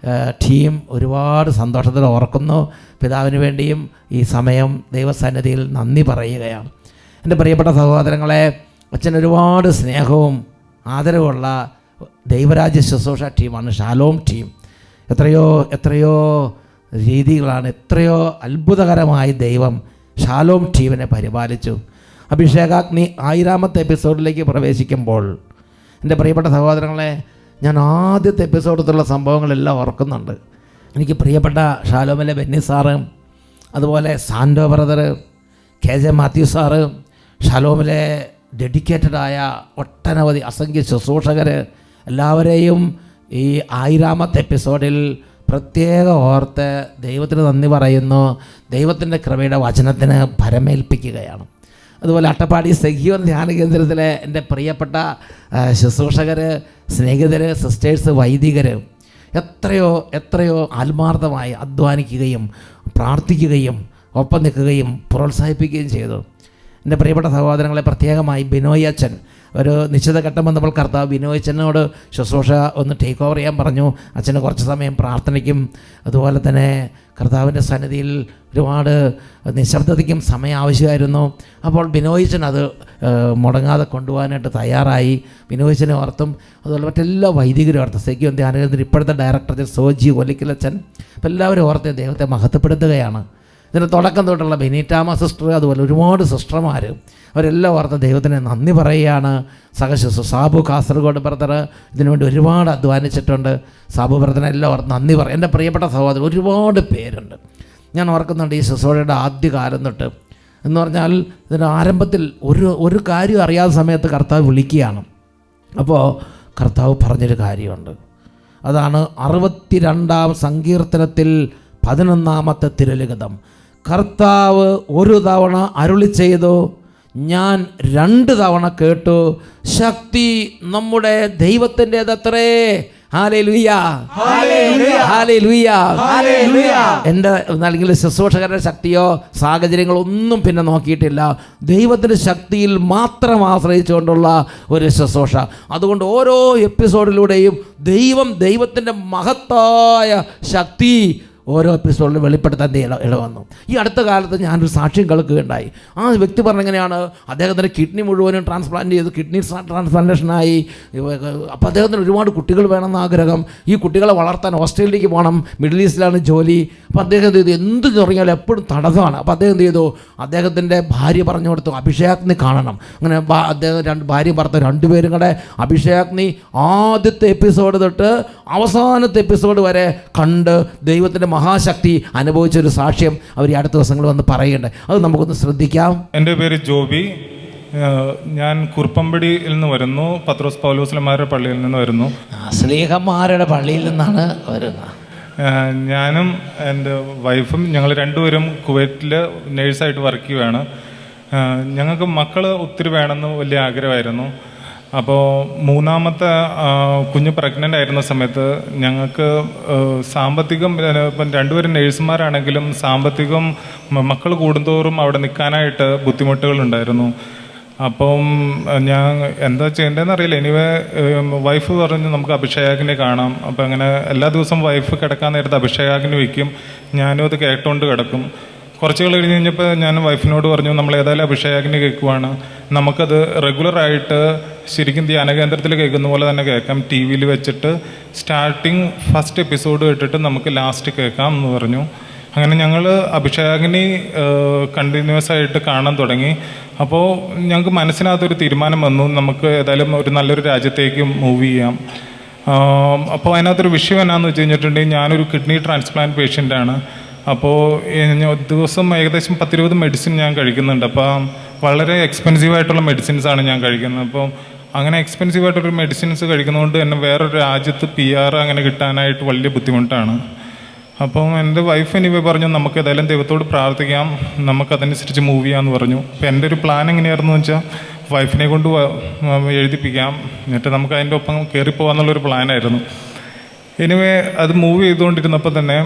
ടീം ഒരുപാട് സന്തോഷത്തിൽ ഓർക്കുന്നു. പിതാവിന് വേണ്ടിയും ഈ സമയം ദൈവസന്നിധിയിൽ നന്ദി പറയുകയാണ്. എൻ്റെ പ്രിയപ്പെട്ട സഹോദരങ്ങളെ, അച്ഛൻ ഒരുപാട് സ്നേഹവും ആദരവുള്ള ദൈവരാജ്യ ശുശ്രൂഷ ടീമാണ് ഷാലോം ടീം. എത്രയോ രീതികളാണ്, എത്രയോ അത്ഭുതകരമായി ദൈവം ഷാലോം ടീമിനെ പരിപാലിച്ചു. അഭിഷേകാഗ്നി 1000ാമത്തെ എപ്പിസോഡിലേക്ക് പ്രവേശിക്കുമ്പോൾ എൻ്റെ പ്രിയപ്പെട്ട സഹോദരങ്ങളെ, ഞാൻ ആദ്യത്തെ എപ്പിസോഡിലുള്ള സംഭവങ്ങളെല്ലാം ഓർക്കുന്നുണ്ട്. എനിക്ക് പ്രിയപ്പെട്ട ഷാലോമിലെ ബെന്നി സാറ്, അതുപോലെ സാൻഡോ ബ്രദർ, KJ മാത്യു സാറ്, ഷാലോമിലെ ഡെഡിക്കേറ്റഡായ ഒട്ടനവധി അസംഖ്യ ശുശ്രൂഷകർ, എല്ലാവരെയും ഈ 1000ാമത്തെ എപ്പിസോഡിൽ പ്രത്യേക ഓർത്ത് ദൈവത്തിന് നന്ദി പറയുന്നു. ദൈവത്തിൻ്റെ കൃപയുടെ വചനത്തിന് ഭരമേൽപ്പിക്കുകയാണ്. അതുപോലെ അട്ടപ്പാടി സെഹിയോൻ ധ്യാന കേന്ദ്രത്തിലെ എൻ്റെ പ്രിയപ്പെട്ട ശുശ്രൂഷകർ, സ്നേഹിതർ, സിസ്റ്റേഴ്സ്, വൈദികർ എത്രയോ ആത്മാർത്ഥമായി അധ്വാനിക്കുകയും പ്രാർത്ഥിക്കുകയും ഒപ്പം നിൽക്കുകയും പ്രോത്സാഹിപ്പിക്കുകയും ചെയ്തു. എൻ്റെ പ്രിയപ്പെട്ട സഹോദരങ്ങളെ, പ്രത്യേകമായി ബിനോയ് അച്ഛൻ, ഒരു നിശ്ചിത ഘട്ടം വന്നപ്പോൾ കർത്താവ് ബിനോയ് അച്ഛനോട് ശുശ്രൂഷ ഒന്ന് ടേക്ക് ഓവർ ചെയ്യാൻ പറഞ്ഞു. അച്ഛന് കുറച്ച് സമയം പ്രാർത്ഥനയ്ക്കും അതുപോലെ തന്നെ കർത്താവിൻ്റെ സന്നിധിയിൽ ഒരുപാട് നിശബ്ദതയ്ക്കും സമയം ആവശ്യമായിരുന്നു. അപ്പോൾ ബിനോയ് അച്ഛൻ അത് മുടങ്ങാതെ കൊണ്ടുപോകാനായിട്ട് തയ്യാറായി. ബിനോയ് അച്ഛനെ ഓർത്തും അതുപോലെ മറ്റെല്ലാ വൈദികരും ഓർത്തും, സെക്യൂർ ധ്യാനകേന്ദ്രം ഇപ്പോഴത്തെ ഡയറക്ടർ സോജി ഒലിക്കലച്ഛൻ, അപ്പോൾ എല്ലാവരും ഓർത്ത് ദൈവത്തെ മഹത്വപ്പെടുത്തുകയാണ്. ഇതിന് തുടക്കം തൊട്ടുള്ള ബെനീറ്റാമ സിസ്റ്റർ, അതുപോലെ ഒരുപാട് സിസ്റ്റർമാർ, അവരെല്ലാം ഓർത്ത് ദൈവത്തിന് നന്ദി പറയുകയാണ്. സഹശിശു സാബു കാസർഗോഡ് ബ്രദർ ഇതിനുവേണ്ടി ഒരുപാട് അധ്വാനിച്ചിട്ടുണ്ട്. സാബു ബ്രദറിനെ എല്ലാം ഓർത്ത് നന്ദി പറയും. എൻ്റെ പ്രിയപ്പെട്ട സഹോദരൻ ഒരുപാട് പേരുണ്ട്. ഞാൻ ഓർക്കുന്നുണ്ട് ഈ ശുശ്രൂഷയുടെ ആദ്യകാലം തൊട്ട് എന്ന് പറഞ്ഞാൽ ഇതിൻ്റെ ആരംഭത്തിൽ ഒരു കാര്യം അറിയാത്ത സമയത്ത് കർത്താവ് വിളിക്കുകയാണ്. അപ്പോൾ കർത്താവ് പറഞ്ഞൊരു കാര്യമുണ്ട്. അതാണ് 62-ാം സങ്കീർത്തനത്തിൽ 11-ാമത്തെ തിരുലിഖിതം. കർത്താവ് ഒരു തവണ അരുളി ചെയ്തു, ഞാൻ 2 തവണ കേട്ടു, ശക്തി നമ്മുടെ ദൈവത്തിൻ്റെതത്രേ. Hallelujah, hallelujah. എൻ്റെ അല്ലെങ്കിൽ ശുശ്രൂഷകരുടെ ശക്തിയോ സാഹചര്യങ്ങളോ ഒന്നും പിന്നെ നോക്കിയിട്ടില്ല. ദൈവത്തിൻ്റെ ശക്തിയിൽ മാത്രം ആശ്രയിച്ചുകൊണ്ടുള്ള ഒരു ശുശ്രൂഷ. അതുകൊണ്ട് ഓരോ എപ്പിസോഡിലൂടെയും ദൈവത്തിൻ്റെ മഹത്തായ ശക്തി ഓരോ എപ്പിസോഡിലും വെളിപ്പെടുത്താൻ ഇടവന്നു. ഈ അടുത്ത കാലത്ത് ഞാനൊരു സാക്ഷ്യം കേൾക്കുകയുണ്ടായി. ആ വ്യക്തി പറഞ്ഞെങ്ങനെയാണ്, അദ്ദേഹത്തിൻ്റെ കിഡ്നി മുഴുവനും ട്രാൻസ്പ്ലാന്റ് ചെയ്ത് കിഡ്നി ട്രാൻസ്പ്ലാന്റേഷനായി. അപ്പോൾ അദ്ദേഹത്തിന് ഒരുപാട് കുട്ടികൾ വേണമെന്ന് ആഗ്രഹം. ഈ കുട്ടികളെ വളർത്താൻ ഓസ്ട്രേലിയക്ക് പോകണം, മിഡിൽ ഈസ്റ്റിലാണ് ജോലി. അപ്പോൾ അദ്ദേഹം എന്ത് ചെയ്തു, എന്ത് തുടങ്ങിയാലും എപ്പോഴും തടസ്സമാണ്. അപ്പോൾ അദ്ദേഹം എന്ത് ചെയ്തു, അദ്ദേഹത്തിൻ്റെ ഭാര്യ പറഞ്ഞു കൊടുത്തു, അഭിഷേകാഗ്നി കാണണം. അങ്ങനെ അദ്ദേഹം ഭാര്യ ഭർത്താവ് 2 പേരും കൂടെ അഭിഷേകാഗ്നി ആദ്യത്തെ എപ്പിസോഡ് തൊട്ട് അവസാനത്തെ എപ്പിസോഡ് വരെ കണ്ട് ദൈവത്തിൻ്റെ മഹാശക്തി അനുഭവിച്ചൊരു സാക്ഷ്യം അവർ ഈ അടുത്ത ദിവസങ്ങൾ വന്ന് പറയുന്നുണ്ട്. അത് നമുക്കൊന്ന് ശ്രദ്ധിക്കാം. എൻ്റെ പേര് ജോബി. ഞാൻ കുറുപ്പമ്പടിയിൽ നിന്ന് വരുന്നു. പത്രോസ് പൗലോസ്ലമാരുടെ പള്ളിയിൽ നിന്ന് വരുന്നു. സ്ലീഹന്മാരുടെ പള്ളിയിൽ നിന്നാണ് വരുന്നത്. ഞാനും എൻ്റെ വൈഫും ഞങ്ങൾ 2 പേരും കുവൈറ്റിൽ നേഴ്സായിട്ട് വർക്ക് ചെയ്യുകയാണ്. ഞങ്ങൾക്ക് മക്കൾ ഒത്തിരി വേണമെന്ന് വലിയ ആഗ്രഹമായിരുന്നു. അപ്പോൾ 3ാമത്തെ കുഞ്ഞ് പ്രഗ്നൻ്റ് ആയിരുന്ന സമയത്ത് ഞങ്ങൾക്ക് സാമ്പത്തികം, ഇപ്പം 2 പേരും നേഴ്സുമാരാണെങ്കിലും സാമ്പത്തികം മക്കൾ കൂടുന്തോറും അവിടെ നിൽക്കാനായിട്ട് ബുദ്ധിമുട്ടുകളുണ്ടായിരുന്നു. അപ്പം ഞാൻ എന്താ ചെയ്യേണ്ടതെന്ന് അറിയില്ല. എനിവേ വൈഫ് പറഞ്ഞു നമുക്ക് അഭിഷേകാഗ്നി കാണാം. അപ്പം അങ്ങനെ എല്ലാ ദിവസവും വൈഫ് കിടക്കാൻ നേരത്ത് അഭിഷേകാഗ്നി വയ്ക്കും. ഞാനും അത് കേട്ടുകൊണ്ട് കിടക്കും. കുറച്ച് കഴിഞ്ഞ് കഴിഞ്ഞപ്പോൾ ഞാൻ വൈഫിനോട് പറഞ്ഞു, നമ്മൾ ഏതായാലും അഭിഷേകാഗ്നി കേൾക്കുവാണ്, നമുക്കത് റെഗുലറായിട്ട് ശരിക്കും ധ്യാനകേന്ദ്രത്തിൽ കേൾക്കുന്ന പോലെ തന്നെ കേൾക്കാം. TV വെച്ചിട്ട് സ്റ്റാർട്ടിങ് ഫസ്റ്റ് എപ്പിസോഡ് കേട്ടിട്ട് നമുക്ക് ലാസ്റ്റ് കേൾക്കാം എന്ന് പറഞ്ഞു. അങ്ങനെ ഞങ്ങൾ അഭിഷേകാഗ്നി കണ്ടിന്യൂസ് ആയിട്ട് കാണാൻ തുടങ്ങി. അപ്പോൾ ഞങ്ങൾക്ക് മനസ്സിനകത്തൊരു തീരുമാനം വന്നു, നമുക്ക് ഏതായാലും ഒരു നല്ലൊരു രാജ്യത്തേക്ക് മൂവ് ചെയ്യാം. അപ്പോൾ അതിനകത്തൊരു വിഷയം എന്നാന്ന് വെച്ച് കഴിഞ്ഞിട്ടുണ്ടെങ്കിൽ ഞാനൊരു കിഡ്നി ട്രാൻസ്പ്ലാന്റ് പേഷ്യൻ്റാണ്. അപ്പോൾ ദിവസം ഏകദേശം 10-20 മെഡിസിൻ ഞാൻ കഴിക്കുന്നുണ്ട്. അപ്പോൾ വളരെ എക്സ്പെൻസീവായിട്ടുള്ള മെഡിസിൻസാണ് ഞാൻ കഴിക്കുന്നത്. അപ്പോൾ അങ്ങനെ എക്സ്പെൻസീവായിട്ടൊരു മെഡിസിൻസ് കഴിക്കുന്നതുകൊണ്ട് തന്നെ വേറൊരു രാജ്യത്ത് PR അങ്ങനെ കിട്ടാനായിട്ട് വലിയ ബുദ്ധിമുട്ടാണ്. അപ്പം എൻ്റെ വൈഫ് എനിവേ പറഞ്ഞു, നമുക്ക് ഏതായാലും ദൈവത്തോട് പ്രാർത്ഥിക്കാം, നമുക്കതനുസരിച്ച് മൂവ് ചെയ്യാമെന്ന് പറഞ്ഞു. അപ്പോൾ എൻ്റെ ഒരു പ്ലാൻ എങ്ങനെയായിരുന്നു വെച്ചാൽ വൈഫിനെ കൊണ്ട് എഴുതിപ്പിക്കാം, എന്നിട്ട് നമുക്ക് അതിൻ്റെ ഒപ്പം കയറിപ്പോകാമെന്നുള്ളൊരു പ്ലാനായിരുന്നു. എനിവേ അത് മൂവ് ചെയ്തുകൊണ്ടിരുന്നപ്പോൾ തന്നെ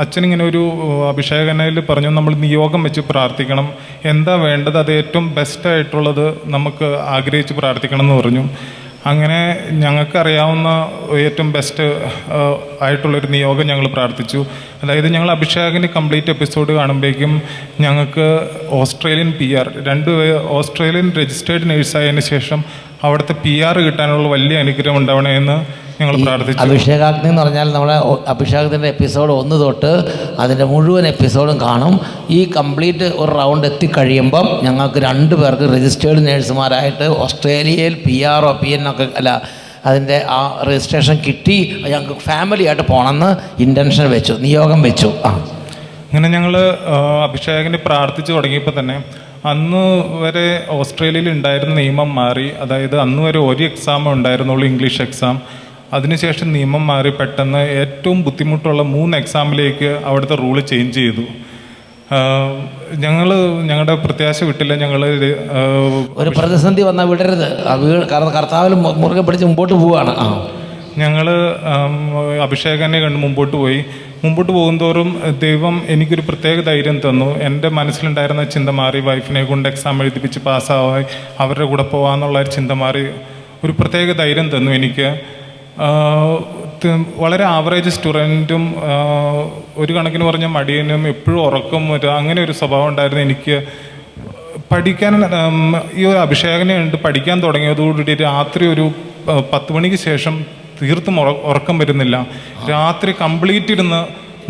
അച്ഛനിങ്ങനെ ഒരു അഭിഷേകനയിൽ പറഞ്ഞു, നമ്മൾ നിയോഗം വെച്ച് പ്രാർത്ഥിക്കണം, എന്താ വേണ്ടത് അത് ഏറ്റവും ബെസ്റ്റായിട്ടുള്ളത് നമുക്ക് ആഗ്രഹിച്ച് പ്രാർത്ഥിക്കണം എന്ന് പറഞ്ഞു. അങ്ങനെ ഞങ്ങൾക്കറിയാവുന്ന ഏറ്റവും ബെസ്റ്റ് ആയിട്ടുള്ളൊരു നിയോഗം ഞങ്ങൾ പ്രാർത്ഥിച്ചു. അതായത് ഞങ്ങൾ അഭിഷേകിന് കംപ്ലീറ്റ് എപ്പിസോഡ് കാണുമ്പോഴേക്കും ഞങ്ങൾക്ക് ഓസ്ട്രേലിയൻ PR 2 ഓസ്ട്രേലിയൻ രജിസ്റ്റേർഡ് നേഴ്സായതിനു ശേഷം അവിടുത്തെ PR കിട്ടാനുള്ള വലിയ അനുഗ്രഹം ഉണ്ടാവണമെന്ന് ഞങ്ങൾ പ്രാർത്ഥിച്ചു. അഭിഷേകാഗ്നി എന്ന് പറഞ്ഞാൽ നമ്മുടെ അഭിഷേകത്തിൻ്റെ എപ്പിസോഡ് 1 തൊട്ട് അതിൻ്റെ മുഴുവൻ എപ്പിസോഡും കാണും. ഈ കംപ്ലീറ്റ് ഒരു റൗണ്ട് എത്തിക്കഴിയുമ്പം ഞങ്ങൾക്ക് 2 പേർക്ക് രജിസ്റ്റേർഡ് നേഴ്സുമാരായിട്ട് ഓസ്ട്രേലിയയിൽ PR PN ഒക്കെ അല്ല അതിൻ്റെ ആ രജിസ്ട്രേഷൻ കിട്ടി. ഞങ്ങൾക്ക് ഫാമിലി ആയിട്ട് പോകണമെന്ന് ഇൻറ്റൻഷൻ വെച്ചു, നിയോഗം വെച്ചു. അങ്ങനെ ഞങ്ങൾ അഭിഷേകിനെ പ്രാർത്ഥിച്ചു തുടങ്ങിയപ്പോൾ തന്നെ അന്ന് വരെ ഓസ്ട്രേലിയയിൽ ഉണ്ടായിരുന്ന നിയമം മാറി. അതായത് അന്ന് വരെ ഒരു എക്സാം ഉണ്ടായിരുന്നുള്ളൂ, ഇംഗ്ലീഷ് എക്സാം. അതിനുശേഷം നിയമം മാറി പെട്ടെന്ന് ഏറ്റവും ബുദ്ധിമുട്ടുള്ള 3 എക്സാമിലേക്ക് അവിടുത്തെ റൂള് ചേഞ്ച് ചെയ്തു. ഞങ്ങളുടെ പ്രത്യാശ വിട്ടില്ല. ഞങ്ങൾ ഒരു പ്രതിസന്ധി വന്നാൽ വിടരുത്, കാരണം കർത്താവിൽ മുറുകെ പിടിച്ച് മുമ്പോട്ട് പോവുകയാണ്. ഞങ്ങൾ അഭിഷേകനെ കണ്ട് മുമ്പോട്ട് പോകുന്തോറും ദൈവം എനിക്കൊരു പ്രത്യേക ധൈര്യം തന്നു. എൻ്റെ മനസ്സിലുണ്ടായിരുന്ന ചിന്ത മാറി. വൈഫിനെ കൊണ്ട് എക്സാം എഴുതിപ്പിച്ച് പാസ്സാവായി അവരുടെ കൂടെ പോകാമെന്നുള്ള ഒരു ചിന്ത മാറി. ഒരു പ്രത്യേക ധൈര്യം തന്നു എനിക്ക്. വളരെ ആവറേജ് സ്റ്റുഡൻറ്റും ഒരു കണക്കിന് പറഞ്ഞ മടിയനും എപ്പോഴും ഉറക്കം അങ്ങനെ ഒരു സ്വഭാവം ഉണ്ടായിരുന്നു എനിക്ക്. പഠിക്കാൻ ഈ ഒരു അഭിഷേകനെ ഉണ്ട് പഠിക്കാൻ തുടങ്ങിയതോടുകൂടി രാത്രി ഒരു 10 മണിക്ക് ശേഷം തീർത്തും ഉറക്കം വരുന്നില്ല. രാത്രി കംപ്ലീറ്റ് ഇരുന്ന്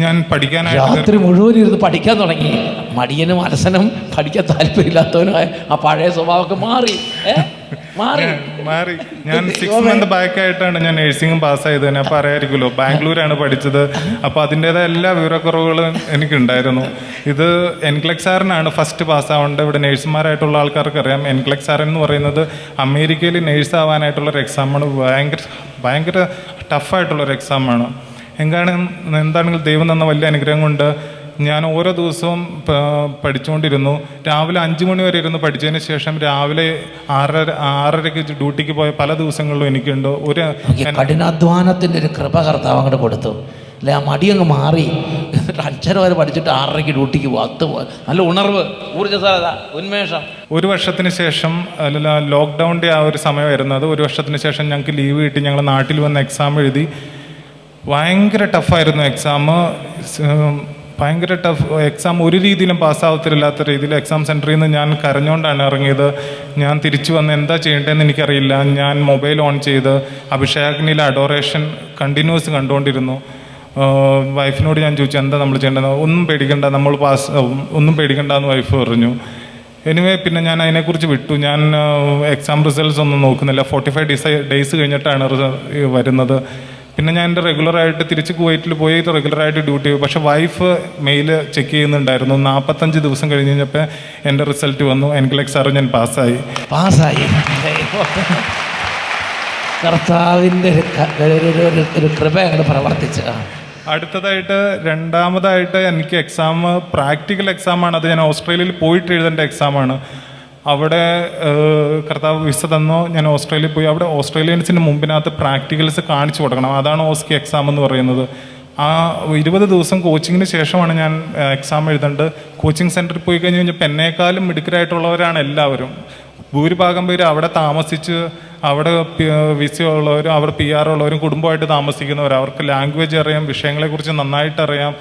ഞാൻ പഠിക്കാനായിട്ട് രാത്രി മുഴുവൻ ഇരുന്ന് പഠിക്കാൻ തുടങ്ങി. മടിയനും അലസനും പഠിക്കാൻ താല്പര്യമില്ലാത്തവനുമായ ആ പഴയ സ്വഭാവമൊക്കെ മാറി. മാറി. ഞാൻ 6 month ബാക്കായിട്ടാണ് ഞാൻ നഴ്സിംഗും പാസ്സായത്. ഞാൻ പറയായിരിക്കുമല്ലോ, ബാംഗ്ലൂരാണ് പഠിച്ചത്. അപ്പോൾ അതിൻ്റെതായ എല്ലാ വിവരക്കുറവുകളും എനിക്കുണ്ടായിരുന്നു. ഇത് എൻക്ലെക്സാറിനാണ് ഫസ്റ്റ് പാസ്സാവേണ്ടത്. ഇവിടെ നേഴ്സുമാരായിട്ടുള്ള ആൾക്കാർക്ക് അറിയാം, എൻക്ലെക്സാർ എന്ന് പറയുന്നത് അമേരിക്കയിൽ നേഴ്സ് ആവാനായിട്ടുള്ളൊരു എക്സാമാണ്. ഭയങ്കര ടഫായിട്ടുള്ളൊരു എക്സാമാണ്. എന്താണെങ്കിലും ദൈവം തന്ന വലിയ അനുഗ്രഹം കൊണ്ട് ഞാൻ ഓരോ ദിവസവും പഠിച്ചുകൊണ്ടിരുന്നു. രാവിലെ 5 മണി വരെ ഇരുന്ന് പഠിച്ചതിന് ശേഷം രാവിലെ 6:30 ഡ്യൂട്ടിക്ക് പോയ പല ദിവസങ്ങളിലും എനിക്കുണ്ട്. ഒരു കഠിനാധ്വാനത്തിൻ്റെ ഒരു കൃപ കർത്താവ് അങ്ങോട്ട് കൊടുത്തു അല്ലെ. ആ മടിയങ്ങ് മാറി. എന്നിട്ട് 5:30 വരെ പഠിച്ചിട്ട് 6:30 ഡ്യൂട്ടിക്ക് പോകും. നല്ല ഉണർവ്, ഊർജ്ജസ്വലത, ഉന്മേഷം. ഒരു വർഷത്തിന് ശേഷം ലോക്ക്ഡൗണിൻ്റെ ആ ഒരു സമയമായിരുന്നു അത്. ഒരു വർഷത്തിന് ശേഷം ഞങ്ങൾക്ക് ലീവ് കിട്ടി. ഞങ്ങൾ നാട്ടിൽ വന്ന് എക്സാം എഴുതി. ഭയങ്കര ടഫായിരുന്നു എക്സാം. ഭയങ്കര ടഫ് എക്സാം. ഒരു രീതിയിലും പാസ്സാവത്തില്ലാത്ത രീതിയിൽ എക്സാം സെൻറ്ററിൽ നിന്ന് ഞാൻ കരഞ്ഞുകൊണ്ടാണ് ഇറങ്ങിയത്. ഞാൻ തിരിച്ചു വന്ന് എന്താ ചെയ്യേണ്ടതെന്ന് എനിക്കറിയില്ല. ഞാൻ മൊബൈൽ ഓൺ ചെയ്ത് അഭിഷേകിനിലെ അഡോറേഷൻ കണ്ടിന്യൂസ് കണ്ടുകൊണ്ടിരുന്നു. വൈഫിനോട് ഞാൻ ചോദിച്ചു എന്താ നമ്മൾ ചെയ്യേണ്ടത്. ഒന്നും പേടിക്കണ്ട, നമ്മൾ പാസ് ആവും, ഒന്നും പേടിക്കണ്ടെന്ന് വൈഫ് പറഞ്ഞു. എനിവേ പിന്നെ ഞാൻ അതിനെക്കുറിച്ച് വിട്ടു. ഞാൻ എക്സാം റിസൾട്ട്സ് ഒന്നും നോക്കുന്നില്ല. 45 ഡേയ്സ് കഴിഞ്ഞിട്ടാണ് വരുന്നത്. പിന്നെ ഞാൻ എൻ്റെ റെഗുലറായിട്ട് തിരിച്ച് കുവൈറ്റിൽ പോയി റെഗുലറായിട്ട് ഡ്യൂട്ടി ചെയ്യും. പക്ഷേ വൈഫ് മെയിൽ ചെക്ക് ചെയ്യുന്നുണ്ടായിരുന്നു. 45 ദിവസം കഴിഞ്ഞ് കഴിഞ്ഞപ്പോൾ എൻ്റെ റിസൾട്ട് വന്നു. എൻക്ലെക്സാർ ഞാൻ പാസ്സായി. കർത്താവിൻ്റെ ഒരു കൃപ അങ്ങോട്ട് പ്രവർത്തിച്ച്. അടുത്തതായിട്ട് രണ്ടാമതായിട്ട് എനിക്ക് എക്സാം പ്രാക്ടിക്കൽ എക്സാമാണ്. അത് ഞാൻ ഓസ്ട്രേലിയയിൽ പോയിട്ട് എഴുതേണ്ട എക്സാമാണ്. അവിടെ കർത്താവ് വിസ തന്നു. ഞാൻ ഓസ്ട്രേലിയയിൽ പോയി. അവിടെ ഓസ്ട്രേലിയൻസിന് മുമ്പിനകത്ത് പ്രാക്ടിക്കൽസ് കാണിച്ചു കൊടുക്കണം. അതാണ് ഓസ്കി എക്സാം എന്ന് പറയുന്നത്. ആ 20 ദിവസം കോച്ചിങ്ങിന് ശേഷമാണ് ഞാൻ എക്സാം എഴുതേണ്ടത്. കോച്ചിങ് സെൻറ്ററിൽ പോയി കഴിഞ്ഞ് കഴിഞ്ഞപ്പോൾ എന്നേക്കാളും മിടുക്കരായിട്ടുള്ളവരാണ് എല്ലാവരും. ഭൂരിഭാഗം പേര് അവിടെ താമസിച്ച് അവിടെ വിസ ഉള്ളവരും അവിടെ PR ഉള്ളവരും കുടുംബമായിട്ട് താമസിക്കുന്നവർ. അവർക്ക് ലാംഗ്വേജ് അറിയാം, വിഷയങ്ങളെക്കുറിച്ച് നന്നായിട്ടറിയാം,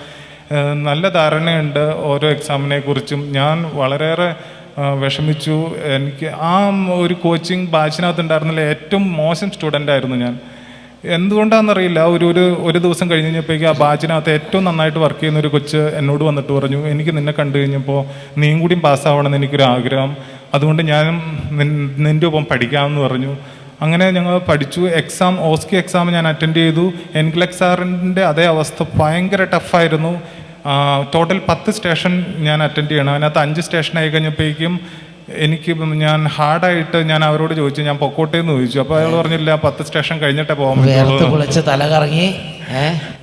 നല്ല ധാരണയുണ്ട് ഓരോ എക്സാമിനെ കുറിച്ചും. ഞാൻ വളരെയേറെ വിഷമിച്ചു. എനിക്ക് ആ ഒരു കോച്ചിങ് ബാച്ചിനകത്ത് ഉണ്ടായിരുന്നില്ല. ഏറ്റവും മോശം സ്റ്റുഡൻ്റ് ആയിരുന്നു ഞാൻ. എന്തുകൊണ്ടാണെന്നറിയില്ല. ഒരു ദിവസം കഴിഞ്ഞ് കഴിഞ്ഞപ്പോഴേക്കും ആ ബാച്ചിനകത്ത് ഏറ്റവും നന്നായിട്ട് വർക്ക് ചെയ്യുന്ന ഒരു കൊച്ച് എന്നോട് വന്നിട്ട് പറഞ്ഞു, എനിക്ക് നിന്നെ കണ്ടു കഴിഞ്ഞപ്പോൾ നീയും കൂടിയും പാസ്സാവണമെന്ന് എനിക്കൊരു ആഗ്രഹം, അതുകൊണ്ട് ഞാനും നിൻ്റെ ഒപ്പം പഠിക്കാമെന്ന് പറഞ്ഞു. അങ്ങനെ ഞങ്ങൾ പഠിച്ചു. ഓസ്കി എക്സാം ഞാൻ അറ്റൻഡ് ചെയ്തു. എൻക്ലെക്സാറിൻ്റെ അതേ അവസ്ഥ ഭയങ്കര ടഫായിരുന്നു. ടോട്ടൽ 10 സ്റ്റേഷൻ ഞാൻ അറ്റൻഡ് ചെയ്യണം. അതിനകത്ത് 5 സ്റ്റേഷൻ ആയി കഴിഞ്ഞപ്പോഴേക്കും ഞാൻ ഹാർഡായിട്ട് ഞാൻ അവരോട് ചോദിച്ചു, ഞാൻ പൊക്കോട്ടെ എന്ന് ചോദിച്ചു. അപ്പോൾ അയാൾ പറഞ്ഞില്ല, 10 സ്റ്റേഷൻ കഴിഞ്ഞിട്ടേ പോകാൻ പറ്റുള്ളൂ. കുളിച്ച് തല കറങ്ങി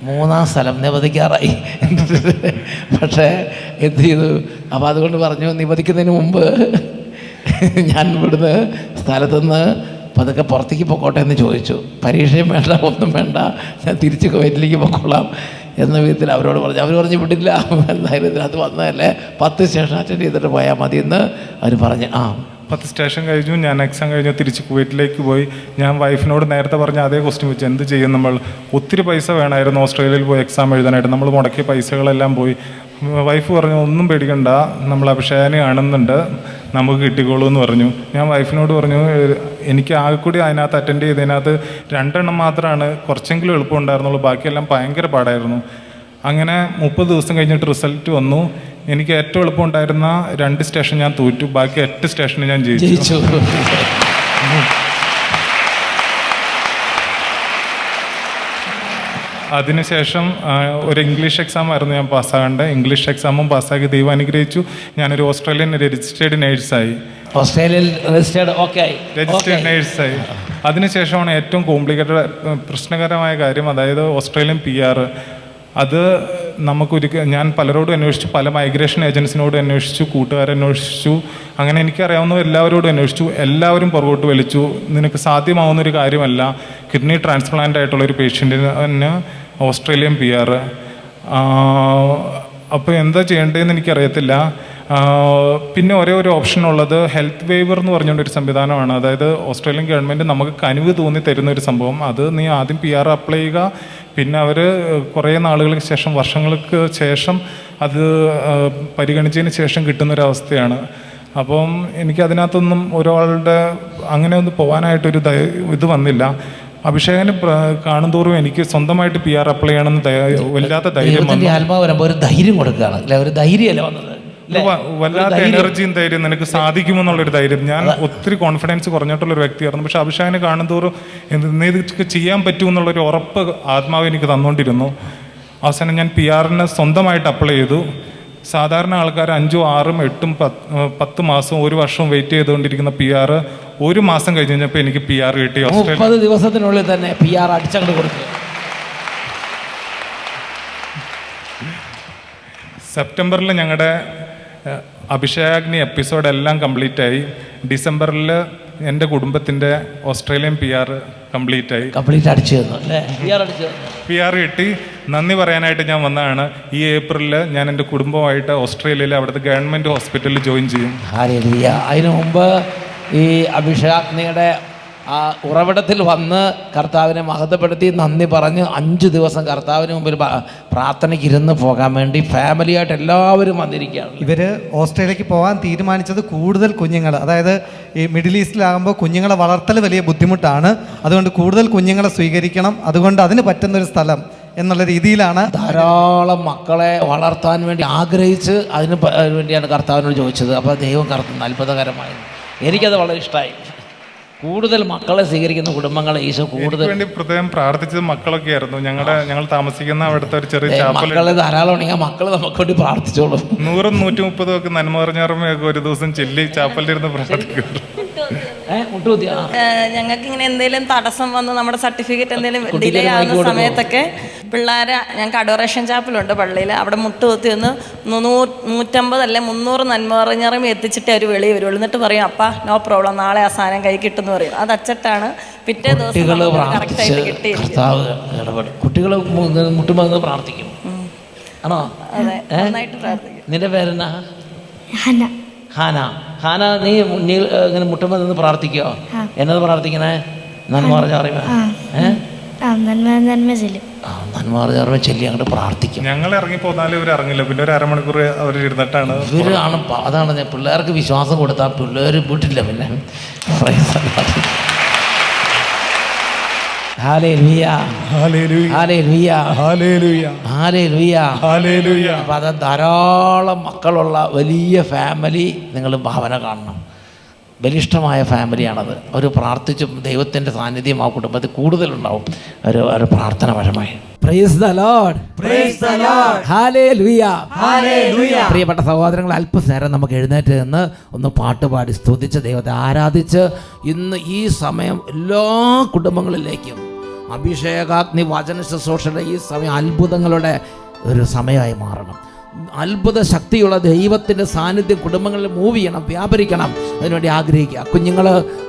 3-ാം സ്ഥലം നിവധിക്കാറായി. പക്ഷേ എന്ത് ചെയ്തു? അപ്പോൾ അതുകൊണ്ട് പറഞ്ഞു, നിവധിക്കുന്നതിന് മുമ്പ് ഞാൻ ഇവിടുന്ന് സ്ഥലത്തുനിന്ന് പതുക്കെ പുറത്തേക്ക് പൊക്കോട്ടെ എന്ന് ചോദിച്ചു. പരീക്ഷയും വേണ്ട, ഒന്നും വേണ്ട, ഞാൻ തിരിച്ച് കുവൈറ്റിലേക്ക് പൊക്കോളാം എന്ന വിധത്തിൽ അവരോട് പറഞ്ഞു. അവർ പറഞ്ഞു വിടില്ല, എന്തായാലും ഇതിനകത്ത് വന്നതല്ലേ, 10 സ്റ്റേഷൻ അറ്റൻഡ് ചെയ്തിട്ട് പോയാൽ മതി എന്ന് അവർ പറഞ്ഞു. 10 സ്റ്റേഷൻ കഴിഞ്ഞു. ഞാൻ എക്സാം കഴിഞ്ഞു തിരിച്ച് കുവൈറ്റിലേക്ക് പോയി. ഞാൻ വൈഫിനോട് നേരത്തെ പറഞ്ഞ അതേ ക്വസ്റ്റ്യൻ വെച്ചു, എന്ത് ചെയ്യും നമ്മൾ? ഒത്തിരി പൈസ വേണമായിരുന്നു ഓസ്ട്രേലിയയിൽ പോയി എക്സാം എഴുതാനായിട്ട്. നമ്മൾ മുടക്കിയ പൈസകളെല്ലാം പോയി. വൈഫ് പറഞ്ഞു, ഒന്നും പേടിക്കണ്ട, നമ്മൾ അഭിഷേകനെ കാണുന്നുണ്ട്, നമുക്ക് കിട്ടിക്കോളൂ എന്ന് പറഞ്ഞു. ഞാൻ വൈഫിനോട് പറഞ്ഞു, എനിക്ക് ആകെ കൂടി അതിനകത്ത് അറ്റൻഡ് ചെയ്തതിനകത്ത് 2 എണ്ണം മാത്രമാണ് കുറച്ചെങ്കിലും എളുപ്പമുണ്ടായിരുന്നുള്ളൂ, ബാക്കിയെല്ലാം ഭയങ്കര പാടായിരുന്നു. അങ്ങനെ 30 ദിവസം കഴിഞ്ഞിട്ട് റിസൾട്ട് വന്നു. എനിക്ക് ഏറ്റവും എളുപ്പമുണ്ടായിരുന്ന 2 സ്റ്റേഷൻ ഞാൻ തോറ്റു, ബാക്കി 8 സ്റ്റേഷന് ഞാൻ ജയിച്ചു. അതിനുശേഷം ഒരു ഇംഗ്ലീഷ് എക്സാം ആയിരുന്നു ഞാൻ പാസ്സാകേണ്ടത്. ഇംഗ്ലീഷ് എക്സാമും പാസ്സാക്കി ദൈവം അനുഗ്രഹിച്ചു. ഞാനൊരു ഓസ്ട്രേലിയൻ രജിസ്റ്റേർഡ് നേഴ്സായി. രജിസ്റ്റേർഡ് നേഴ്സായി. അതിനുശേഷമാണ് ഏറ്റവും കോംപ്ലിക്കേറ്റഡ് പ്രശ്നകരമായ കാര്യം, അതായത് ഓസ്ട്രേലിയൻ PR. അത് ഞാൻ പലരോടും അന്വേഷിച്ചു, പല മൈഗ്രേഷൻ ഏജൻസിനോടും അന്വേഷിച്ചു, കൂട്ടുകാരന്വേഷിച്ചു, അങ്ങനെ എനിക്കറിയാവുന്ന എല്ലാവരോടും അന്വേഷിച്ചു. എല്ലാവരും പുറകോട്ട് വലിച്ചു. നിനക്ക് സാധ്യമാവുന്നൊരു കാര്യമല്ല, കിഡ്നി ട്രാൻസ്പ്ലാന്റ് ആയിട്ടുള്ളൊരു പേഷ്യൻറ്റിന് ഓസ്ട്രേലിയൻ PR. അപ്പോൾ എന്താ ചെയ്യേണ്ടതെന്ന് എനിക്കറിയത്തില്ല. പിന്നെ ഒരേ ഒരു ഓപ്ഷൻ ഉള്ളത് ഹെൽത്ത് വേവർ എന്ന് പറഞ്ഞുകൊണ്ടൊരു സംവിധാനമാണ്. അതായത് ഓസ്ട്രേലിയൻ ഗവൺമെൻറ് നമുക്ക് കനിവ് തോന്നി തരുന്ന ഒരു സംഭവം. അത് നീ ആദ്യം PR അപ്ലൈ ചെയ്യുക, പിന്നെ അവർ കുറേ നാളുകൾക്ക് ശേഷം, വർഷങ്ങൾക്ക് ശേഷം അത് പരിഗണിച്ചതിന് ശേഷം കിട്ടുന്നൊരവസ്ഥയാണ്. അപ്പം എനിക്കതിനകത്തൊന്നും ഒരാളുടെ അങ്ങനെ ഒന്ന് പോകാനായിട്ടൊരു ഇത് വന്നില്ല. അഭിഷേകനെ കാണുന്തോറും എനിക്ക് സ്വന്തമായിട്ട് PR അപ്ലൈ ചെയ്യണമെന്ന് വല്ലാത്ത ധൈര്യം ദൈവത്തിന്റെ വന്നു. ആത്മാവ് വരുമ്പോൾ ഒരു ധൈര്യം കൊടുക്കുകയാണ് അല്ലെ? ഒരു ധൈര്യമല്ലേ വന്നത്? വല്ലാത്ത എനർജിയും ധൈര്യം, നിനക്ക് സാധിക്കുമെന്നുള്ളൊരു ധൈര്യം. ഞാൻ ഒത്തിരി കോൺഫിഡൻസ് കുറഞ്ഞിട്ടുള്ളൊരു വ്യക്തിയായിരുന്നു. പക്ഷെ അഭിഷേകനെ കാണുന്തോറും ഇതൊക്കെ ചെയ്യാൻ പറ്റുമെന്നുള്ളൊരു ഉറപ്പ് ആത്മാവ് എനിക്ക് തന്നുകൊണ്ടിരുന്നു. അവസാനം ഞാൻ PR-ന് സ്വന്തമായിട്ട് അപ്ലൈ ചെയ്തു. സാധാരണ ആൾക്കാർ 5, 6, 8, 10 മാസവും 1 വർഷവും വെയിറ്റ് ചെയ്തുകൊണ്ടിരിക്കുന്ന PR 1 മാസം കഴിഞ്ഞപ്പോൾ എനിക്ക് PR കിട്ടി. 30 ദിവസത്തിനുള്ളിൽ തന്നെ PR അടിച്ചങ്ങോട്ട് കൊടുത്തു. സെപ്റ്റംബറിൽ ഞങ്ങളുടെ അഭിഷേകാഗ്നി എപ്പിസോഡ് എല്ലാം കംപ്ലീറ്റ് ആയി. ഡിസംബറിൽ എൻ്റെ കുടുംബത്തിൻ്റെ ഓസ്ട്രേലിയൻ PR കംപ്ലീറ്റ് ആയി. അടിച്ചു തന്നു അല്ലേ? PR കിട്ടി. നന്ദി പറയാനായിട്ട് ഞാൻ വന്നതാണ്. ഈ ഏപ്രിലിൽ ഞാൻ എൻ്റെ കുടുംബമായിട്ട് ഓസ്ട്രേലിയയിലെ അവിടുത്തെ ഗവൺമെൻറ് ഹോസ്പിറ്റലിൽ ജോയിൻ ചെയ്യും. അതിനു മുമ്പ് ഈ അഭിഷേകാഗ്നിയുടെ ആ ഉറവിടത്തിൽ വന്ന് കർത്താവിനെ മഹത്വപ്പെടുത്തി നന്ദി പറഞ്ഞ് 5 ദിവസം കർത്താവിന് മുമ്പിൽ പ്രാർത്ഥനയ്ക്ക് ഇരുന്ന് പോകാൻ വേണ്ടി ഫാമിലിയായിട്ട് എല്ലാവരും വന്നിരിക്കുകയാണ്. ഇവർ ഓസ്ട്രേലിയക്ക് പോകാൻ തീരുമാനിച്ചത് കൂടുതൽ കുഞ്ഞുങ്ങൾ, അതായത് ഈ മിഡിൽ ഈസ്റ്റിലാകുമ്പോൾ കുഞ്ഞുങ്ങളെ വളർത്തൽ വലിയ ബുദ്ധിമുട്ടാണ്. അതുകൊണ്ട് കൂടുതൽ കുഞ്ഞുങ്ങളെ സ്വീകരിക്കണം, അതുകൊണ്ട് അതിന് പറ്റുന്നൊരു സ്ഥലം എന്നുള്ള രീതിയിലാണ്. ധാരാളം മക്കളെ വളർത്താൻ വേണ്ടി ആഗ്രഹിച്ച് അതിന് വേണ്ടിയാണ് കർത്താവിനോട് ചോദിച്ചത്. അപ്പോൾ ദൈവം അത്ഭുതകരമായി. എനിക്കത് വളരെ ഇഷ്ടമായി. കൂടുതൽ മക്കളെ സ്വീകരിക്കുന്ന കുടുംബങ്ങളെ ഈശോ കൂടുതൽ വേണ്ടി പ്രത്യേകം പ്രാർത്ഥിച്ചത് മക്കളൊക്കെ ആയിരുന്നു. ഞങ്ങൾ താമസിക്കുന്ന അവിടുത്തെ ഒരു ചെറിയ ചാപ്പൽ മക്കളെ ധാരാളം ഉണ്ടെങ്കിൽ മക്കൾ നമുക്ക് വേണ്ടി പ്രാർത്ഥിച്ചോളൂ. 100, 130 ഒക്കെ നന്മ പറഞ്ഞാർമയൊക്കെ ഒരു ദിവസം ചെല്ലി ചാപ്പലിരുന്ന് പ്രാർത്ഥിക്കുന്നു. ഞങ്ങൾക്ക് ഇങ്ങനെ എന്തെങ്കിലും തടസ്സം വന്ന് നമ്മുടെ സർട്ടിഫിക്കറ്റ് എന്തെങ്കിലും ഡിലേ ആവുന്ന സമയത്തൊക്കെ പിള്ളേരെ, ഞങ്ങൾക്ക് അഡോറേഷൻ ചാപ്പലുണ്ട് പള്ളിയിൽ, അവിടെ മുട്ടുകുത്തി ഒന്ന് 150 അല്ലെ 300 നന്മ പറഞ്ഞാറും എത്തിച്ചിട്ട് അവർ വെളിയിൽ വരുള്ളൂ. എന്നിട്ട് പറയും അപ്പാ നോ പ്രോബ്ലം, നാളെ ആ സാധനം കൈ കിട്ടുമെന്ന് പറയും. അത് അച്ചട്ടാണ്. പിറ്റേ ദിവസം കറക്റ്റായിട്ട് കിട്ടിയിരിക്കും. കുട്ടികൾ മുട്ടുമ്പോൾ പ്രാർത്ഥിക്കും. ആണോ? അതെ, നന്നായിട്ട് പ്രാർത്ഥിക്കും. നിന്റെ പേരെന്നാ? ഹാന. നീ ഇങ്ങനെ മുട്ടുമ്പോൾ നിന്ന് പ്രാർത്ഥിക്കോ? എന്നത് പ്രാർത്ഥിക്കണേ? നന്മ പറഞ്ഞ അറിയുമോ? നന്മ പറഞ്ഞ ചെല്ലി അങ്ങോട്ട് പ്രാർത്ഥിക്കും. ഞങ്ങൾ ഇറങ്ങിപ്പോന്നാലും ഇവർ ഇറങ്ങില്ല. പിന്നെ ഒരു അരമണിക്കൂർ അവർ ഇരുന്നിട്ടാണ്. ഇവരാണ് അതാണ് ഞാൻ പിള്ളേർക്ക് വിശ്വാസം കൊടുത്താൽ പിള്ളേർ വീട്ടില്ല. പിന്നെ അപ്പം അത് ധാരാളം മക്കളുള്ള വലിയ ഫാമിലി നിങ്ങൾ ഭാവന കാണണം. ബലിഷ്ഠമായ ഫാമിലിയാണത്. ഒരു പ്രാർത്ഥിച്ച് ദൈവത്തിൻ്റെ സാന്നിധ്യം ആ കുടുംബത്തിൽ കൂടുതലുണ്ടാവും. ഒരു പ്രാർത്ഥന പരമായി. പ്രിയപ്പെട്ട സഹോദരങ്ങൾ, അല്പനേരം നമുക്ക് എഴുന്നേറ്റ് നിന്ന് ഒന്ന് പാട്ടുപാടി സ്തുതിച്ച് ദൈവത്തെ ആരാധിച്ച് ഇന്ന് ഈ സമയം എല്ലാ കുടുംബങ്ങളിലേക്കും അഭിഷേകാഗ്നി വചന ശുശ്രൂഷയുടെ ഈ സമയം അത്ഭുതങ്ങളുടെ ഒരു സമയമായി മാറണം. അത്ഭുത ശക്തിയുള്ള ദൈവത്തിൻ്റെ സാന്നിധ്യം കുടുംബങ്ങളിൽ മൂവ് ചെയ്യണം, വ്യാപരിക്കണം. അതിനുവേണ്ടി ആഗ്രഹിക്കുക. കുഞ്ഞുങ്ങൾ,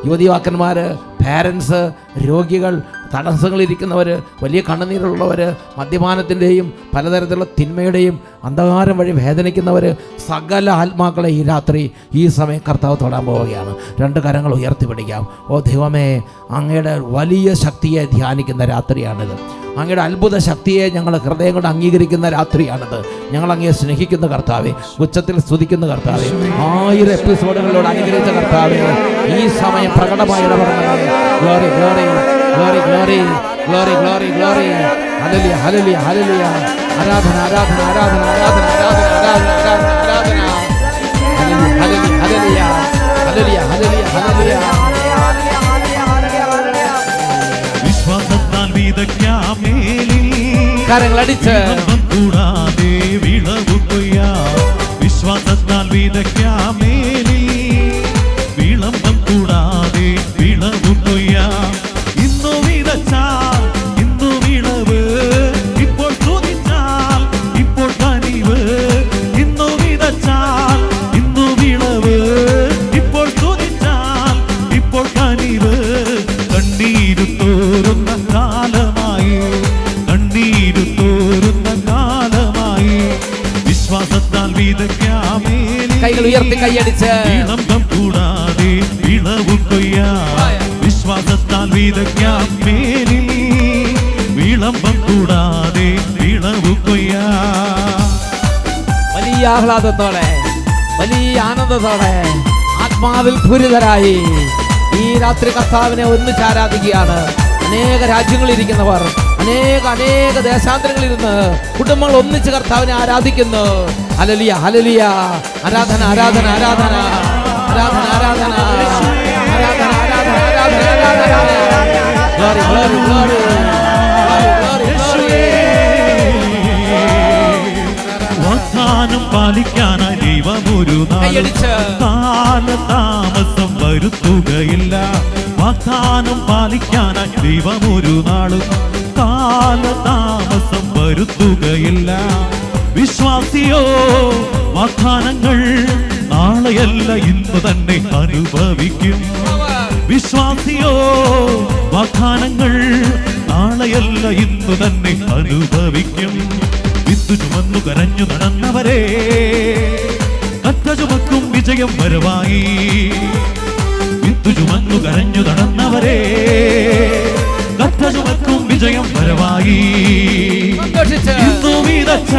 യുവതിവാക്കന്മാർ, പാരൻസ്, രോഗികൾ, തടസ്സങ്ങളിരിക്കുന്നവർ, വലിയ കണ്ണുനീരുള്ളവർ, മദ്യപാനത്തിൻ്റെയും പലതരത്തിലുള്ള തിന്മയുടെയും അന്ധകാരം വഴി വേദനിക്കുന്നവർ, സകല ആത്മാക്കളെ ഈ രാത്രി ഈ സമയം കർത്താവ് തൊടാൻ പോവുകയാണ്. 2 കരങ്ങൾ ഉയർത്തിപ്പിടിക്കാം. ഓ ദൈവമേ, അങ്ങയുടെ വലിയ ശക്തിയെ ധ്യാനിക്കുന്ന രാത്രിയാണിത്. അങ്ങയുടെ അത്ഭുത ശക്തിയെ ഞങ്ങൾ ഹൃദയം കൊണ്ട് അംഗീകരിക്കുന്ന രാത്രിയാണിത്. ഞങ്ങൾ അങ്ങയെ സ്നേഹിക്കുന്ന കർത്താവേ, ഉച്ചത്തിൽ സ്തുതിക്കുന്ന കർത്താവേ, 1000 എപ്പിസോഡുകളിലൂടെ അനുഗ്രഹിച്ച കർത്താവേ, ഈ സമയം പ്രകടമായി ഇടപെടണമേ. Glory glory glory glory glory glory glory. ഹല്ലേലൂയ ഹല്ലേലൂയ ഹല്ലേലൂയ. ആരാധന ആരാധന ആരാധന ആരാധന ആരാധന ആരാധന ആരാധന ആരാധന. ഹല്ലേലൂയ ഹല്ലേലൂയ ഹല്ലേലൂയ ഹല്ലേലൂയ ഹല്ലേലൂയ. വിശ്വാസത്താൽ വിതയ്ക്കാമേലിൽ കരങ്ങളടിച്ച് കൂടാതെ വിളവു കൊയ്യാം. വിശ്വാസത്താൽ വിതയ്ക്കാമേലിൽ വിളംബം കൂടാതെ വിളവു കൊയ്യാം. ഇന്നു വിതച്ചാൽ ഇന്നു വിളവ്, ഇപ്പോൾ സ്തുതിച്ചാൽ ഇപ്പോൾ കനിവ്. ഇന്നു വിതച്ചാൽ ഇന്നു വിളവ്, ഇപ്പോൾ സ്തുതിച്ചാൽ ഇപ്പോൾ കനിവ്. കണ്ണീരു തോരുന്ന കാലമായി, കണ്ണീരു തോരുന്ന കാലമായി. വിശ്വാസത്താൽ വിതയ്ക്കാമേലിൽ കൈകൾ ഉയർത്തി കൈയടിച്ച് വിളംബം കൂടാതെ വിളവു കൊയ്യാം. വിശ്വാസത്താൽ വിതയ്ക്കാമേലിൽ വിളംബം കൂടാതെ വിളവു കൊയ്യാം. വലിയ ആഹ്ലാദത്തോടെ, വലിയ ആനന്ദത്തോടെ, ആത്മാവിൽ പൂരിതരായി ഈ രാത്രി കർത്താവിനെ ഒന്നിച്ച് ആരാധിക്കുകയാണ്. അനേക രാജ്യങ്ങളിലിരിക്കുന്നവർ, അനേക ദേശാന്തരങ്ങളിലിരുന്ന് കുടുംബങ്ങൾ ഒന്നിച്ച് കർത്താവിനെ ആരാധിക്കുന്നു. ഹല്ലേലൂയ, ഹല്ലേലൂയ. ആരാധന, ആരാധന, ആരാധന, ആരാധന, ആരാധന, ആരാധന, ആരാധന, ആരാധന, ആരാധന. Glory, glory, glory, glory, glory. വാഗ്ദാനം പാലിക്കാനായി ദൈവമൊരു നാൾ കൈയടിച്ച് കാലതാമസം വരുത്തുകയില്ല. വാഗ്ദാനം പാലിക്കാനായി ദൈവമൊരു നാളും കാലതാമസം വരുത്തുകയില്ല. വിശ്വാസിയോ വാഗ്ദാനങ്ങൾ നാളെയല്ല ഇന്ന് തന്നെ അനുഭവിക്കും. വിശ്വാസിയോ വാഗ്ദാനങ്ങൾ നാളെയല്ല ഇന്ന് തന്നെ അനുഭവിക്കും. വിത്തു ചുമന്നു കരഞ്ഞു നടന്നവരെ കറ്റ ചുമക്കും വിജയം വരവായി. വിത്തു ചുമന്നു കരഞ്ഞു നടന്നവരെ കറ്റ ചുമക്കും വിജയം വരവായി. ഇന്നു വിതച്ച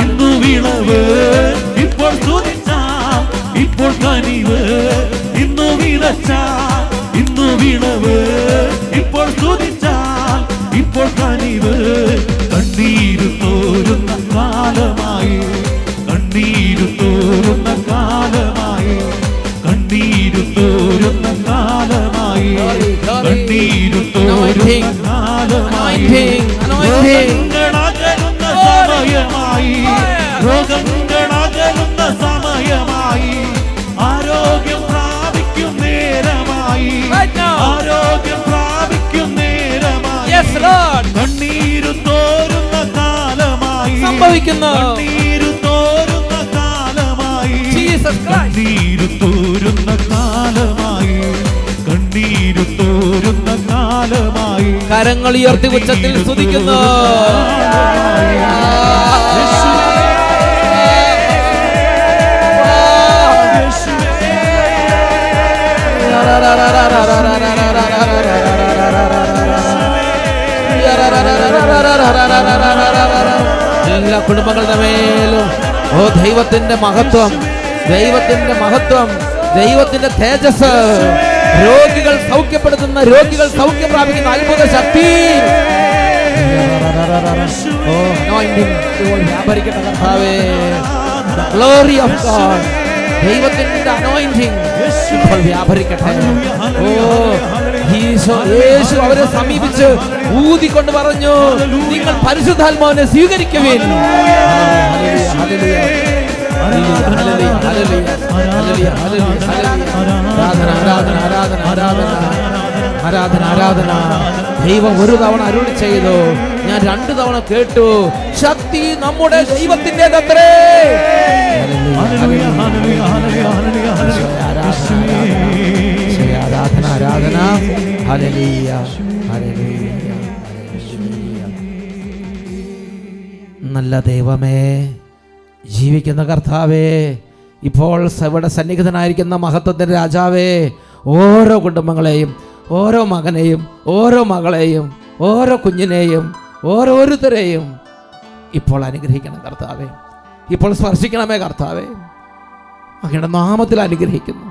ഇന്നു വിളവ്, ഇപ്പോൾ സ്തുതിച്ചാം ഇപ്പോൾ കനിവ്. ഇന്നു വിതച്ച ഇന്നു വിളവ്, ഇപ്പോൾ സ്തുതിച്ചാൽ ഇപ്പോൾ കനിവ്. കണ്ണീരു തോരുന്ന കാലമായി, കണ്ണീരു തോരുന്ന കാലമായി, കണ്ണീരു തോരുന്ന കാലമായി, കണ്ണീരു തോരുന്ന കാലമായി. രോഗങ്ങളകലുന്ന സമയമായി, രോഗങ്ങളകലുന്ന സമയമായി. ആരോഗ്യം പ്രാപിക്കും നേരമായി, ആരോഗ്യം പ്രാപിക്കും നേരമായി. കണ്ണീരു തോരുന്ന കാലമായി സംഭവിക്കുന്നു. കണ്ണീരു തോരുന്ന കാലമായി, കണ്ണീരു തോരുന്ന കാലമായി, കണ്ണീരു തോരുന്ന കാലമായി. കരങ്ങൾ ഉയർത്തി ഉച്ചത്തിൽ സ്തുതിക്കുന്നു. എല്ലാ കുടുംബങ്ങളുടെ മേലും ദൈവത്തിന്റെ മഹത്വം, ദൈവത്തിന്റെ മഹത്വം, ദൈവത്തിന്റെ തേജസ്. രോഗികൾ സൗഖ്യപ്പെടുത്തുന്ന, രോഗികൾ സൗഖ്യം പ്രാപിക്കുന്ന അത്ഭുത ശക്തി. വ്യാപരിക്കട്ടെ കർത്താവേ. ഗ്ലോറി ഓഫ് ഗോഡ്, ദൈവത്തിന്റെ അനോയിന്റിംഗ് ഇപ്പോൾ വ്യാപരിക്കട്ടെ. യേശു അവരെ സമീപിച്ച് ഊതിക്കൊണ്ട് പറഞ്ഞു, നിങ്ങൾ പരിശുദ്ധാത്മാവിനെ സ്വീകരിക്കുവിൻ. ആരാധന, ആരാധന. ദൈവം ഒരു തവണ അരുളി ചെയ്തു, ഞാൻ 2 തവണ കേട്ടു. ശക്തി നമ്മുടെ ദൈവത്തിൻ്റെതത്രേ. ആരാധന, ആരാധന. ഹല്ലേലൂയ, ഹല്ലേലൂയ. നല്ല ദൈവമേ, ജീവിക്കുന്ന കർത്താവേ, ഇപ്പോൾ ഇവിടെ സന്നിഹിതനായിരിക്കുന്ന മഹത്വത്തിൻ്റെ രാജാവേ, ഓരോ കുടുംബങ്ങളെയും, ഓരോ മകനെയും, ഓരോ മകളെയും, ഓരോ കുഞ്ഞിനെയും, ഓരോരുത്തരെയും ഇപ്പോൾ അനുഗ്രഹിക്കണം കർത്താവേ. ഇപ്പോൾ സ്പർശിക്കണമേ കർത്താവേ. അങ്ങയുടെ നാമത്തിൽ അനുഗ്രഹിക്കുന്നു.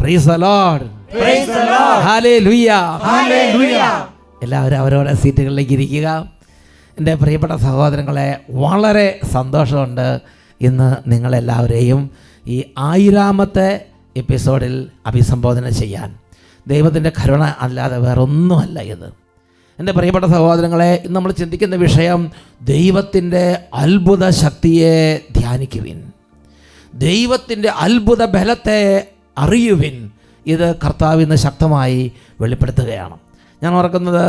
Praise the Lord, praise the Lord, hallelujah, hallelujah. എല്ലാവരും അവരവരുടെ സീറ്റുകളിലേക്ക് ഇരിക്കുക. എൻ്റെ പ്രിയപ്പെട്ട സഹോദരങ്ങളെ, വളരെ സന്തോഷമുണ്ട് ഇന്ന് നിങ്ങളെല്ലാവരെയും ഈ 1000ാമത്തെ എപ്പിസോഡിൽ അഭിസംബോധന ചെയ്യാൻ. ദൈവത്തിൻ്റെ കരുണ അല്ലാതെ വേറൊന്നുമല്ല ഇത്. എൻ്റെ പ്രിയപ്പെട്ട സഹോദരങ്ങളെ, ഇന്ന് നമ്മൾ ചിന്തിക്കുന്ന വിഷയം ദൈവത്തിൻ്റെ അത്ഭുത ശക്തിയെ ധ്യാനിക്കുവിൻ, ദൈവത്തിൻ്റെ അത്ഭുത ബലത്തെ അറിയുവിൻ. ഇത് കർത്താവ് ഇന്ന് ശക്തമായി വെളിപ്പെടുത്തുകയാണ്. ഞാൻ ഓർക്കുന്നത്,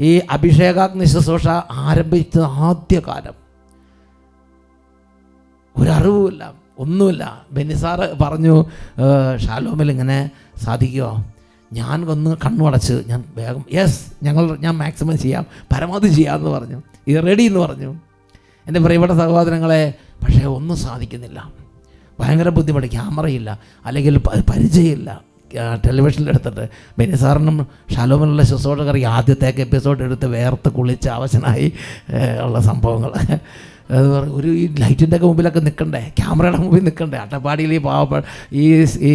ഈ അഭിഷേകാഗ്നി ശുശ്രൂഷ ആരംഭിച്ച ആദ്യകാലം ഒരറിവുമില്ല, ഒന്നുമില്ല. ബെന്നിസാറ് പറഞ്ഞു, ഷാലോമിൽ ഇങ്ങനെ സാധിക്കുമോ? ഞാൻ ഒന്ന് കണ്ണുടച്ച് ഞാൻ വേഗം ഞാൻ മാക്സിമം ചെയ്യാം, പരമാവധി ചെയ്യാമെന്ന് പറഞ്ഞു. ഇത് റെഡി എന്ന് പറഞ്ഞു. എൻ്റെ പ്രിയപ്പെട്ട സഹോദരങ്ങളെ, പക്ഷേ ഒന്നും സാധിക്കുന്നില്ല. ഭയങ്കര ബുദ്ധിമുട്ട്. ക്യാമറയില്ല, അല്ലെങ്കിൽ പരിചയമില്ല. ടെലിവിഷനിൽ എടുത്തിട്ട് ബെന്നിസാറിനും ഷാലോമിനുള്ള ശുശ്രൂഷകർ ആദ്യത്തേക്ക് എപ്പിസോഡ് എടുത്ത് വേർത്ത് കുളിച്ച് അവശനായി ഉള്ള സംഭവങ്ങൾ. ഒരു ഈ ലൈറ്റിൻ്റെ ഒക്കെ മുമ്പിലൊക്കെ നിൽക്കണ്ടേ, ക്യാമറയുടെ മുമ്പിൽ നിൽക്കണ്ടേ. അട്ടപ്പാടിയിൽ ഈ ഈ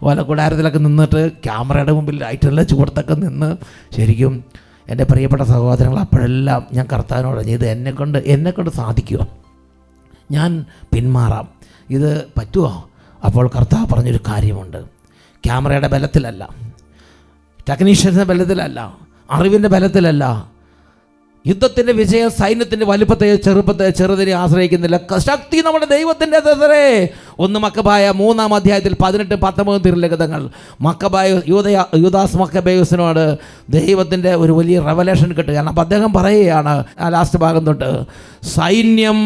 വലക്കൂടാരത്തിലൊക്കെ നിന്നിട്ട് ക്യാമറയുടെ മുമ്പിൽ ലൈറ്റെല്ലാം ചൂടത്തൊക്കെ നിന്ന് ശരിക്കും എൻ്റെ പ്രിയപ്പെട്ട സഹോദരങ്ങൾ അപ്പോഴെല്ലാം ഞാൻ കർത്താവിനോട് ഇത് എന്നെക്കൊണ്ട് സാധിക്കുമോ, ഞാൻ പിന്മാറാം, ഇത് പറ്റുമോ? അപ്പോൾ കർത്താവ് പറഞ്ഞൊരു കാര്യമുണ്ട്, ക്യാമറയുടെ ബലത്തിലല്ല, ടെക്നീഷ്യൻസിൻ്റെ ബലത്തിലല്ല, അറിവിൻ്റെ ബലത്തിലല്ല, യുദ്ധത്തിൻ്റെ വിജയം സൈന്യത്തിൻ്റെ വലിപ്പത്തെ ചെറുതിനെ ആശ്രയിക്കുന്നില്ല, ശക്തി നമ്മുടെ ദൈവത്തിൻ്റെ തന്നെ. 1 മക്കബായ 3-ാം അധ്യായത്തിൽ 18-19 തിരുലിഖിതങ്ങൾ യൂദാസ് മക്കബേയുസിനോട് ദൈവത്തിൻ്റെ ഒരു വലിയ റെവലേഷൻ കിട്ടുകയാണ്. അപ്പം അദ്ദേഹം പറയുകയാണ് ആ ലാസ്റ്റ് ഭാഗം തൊട്ട്, സൈന്യം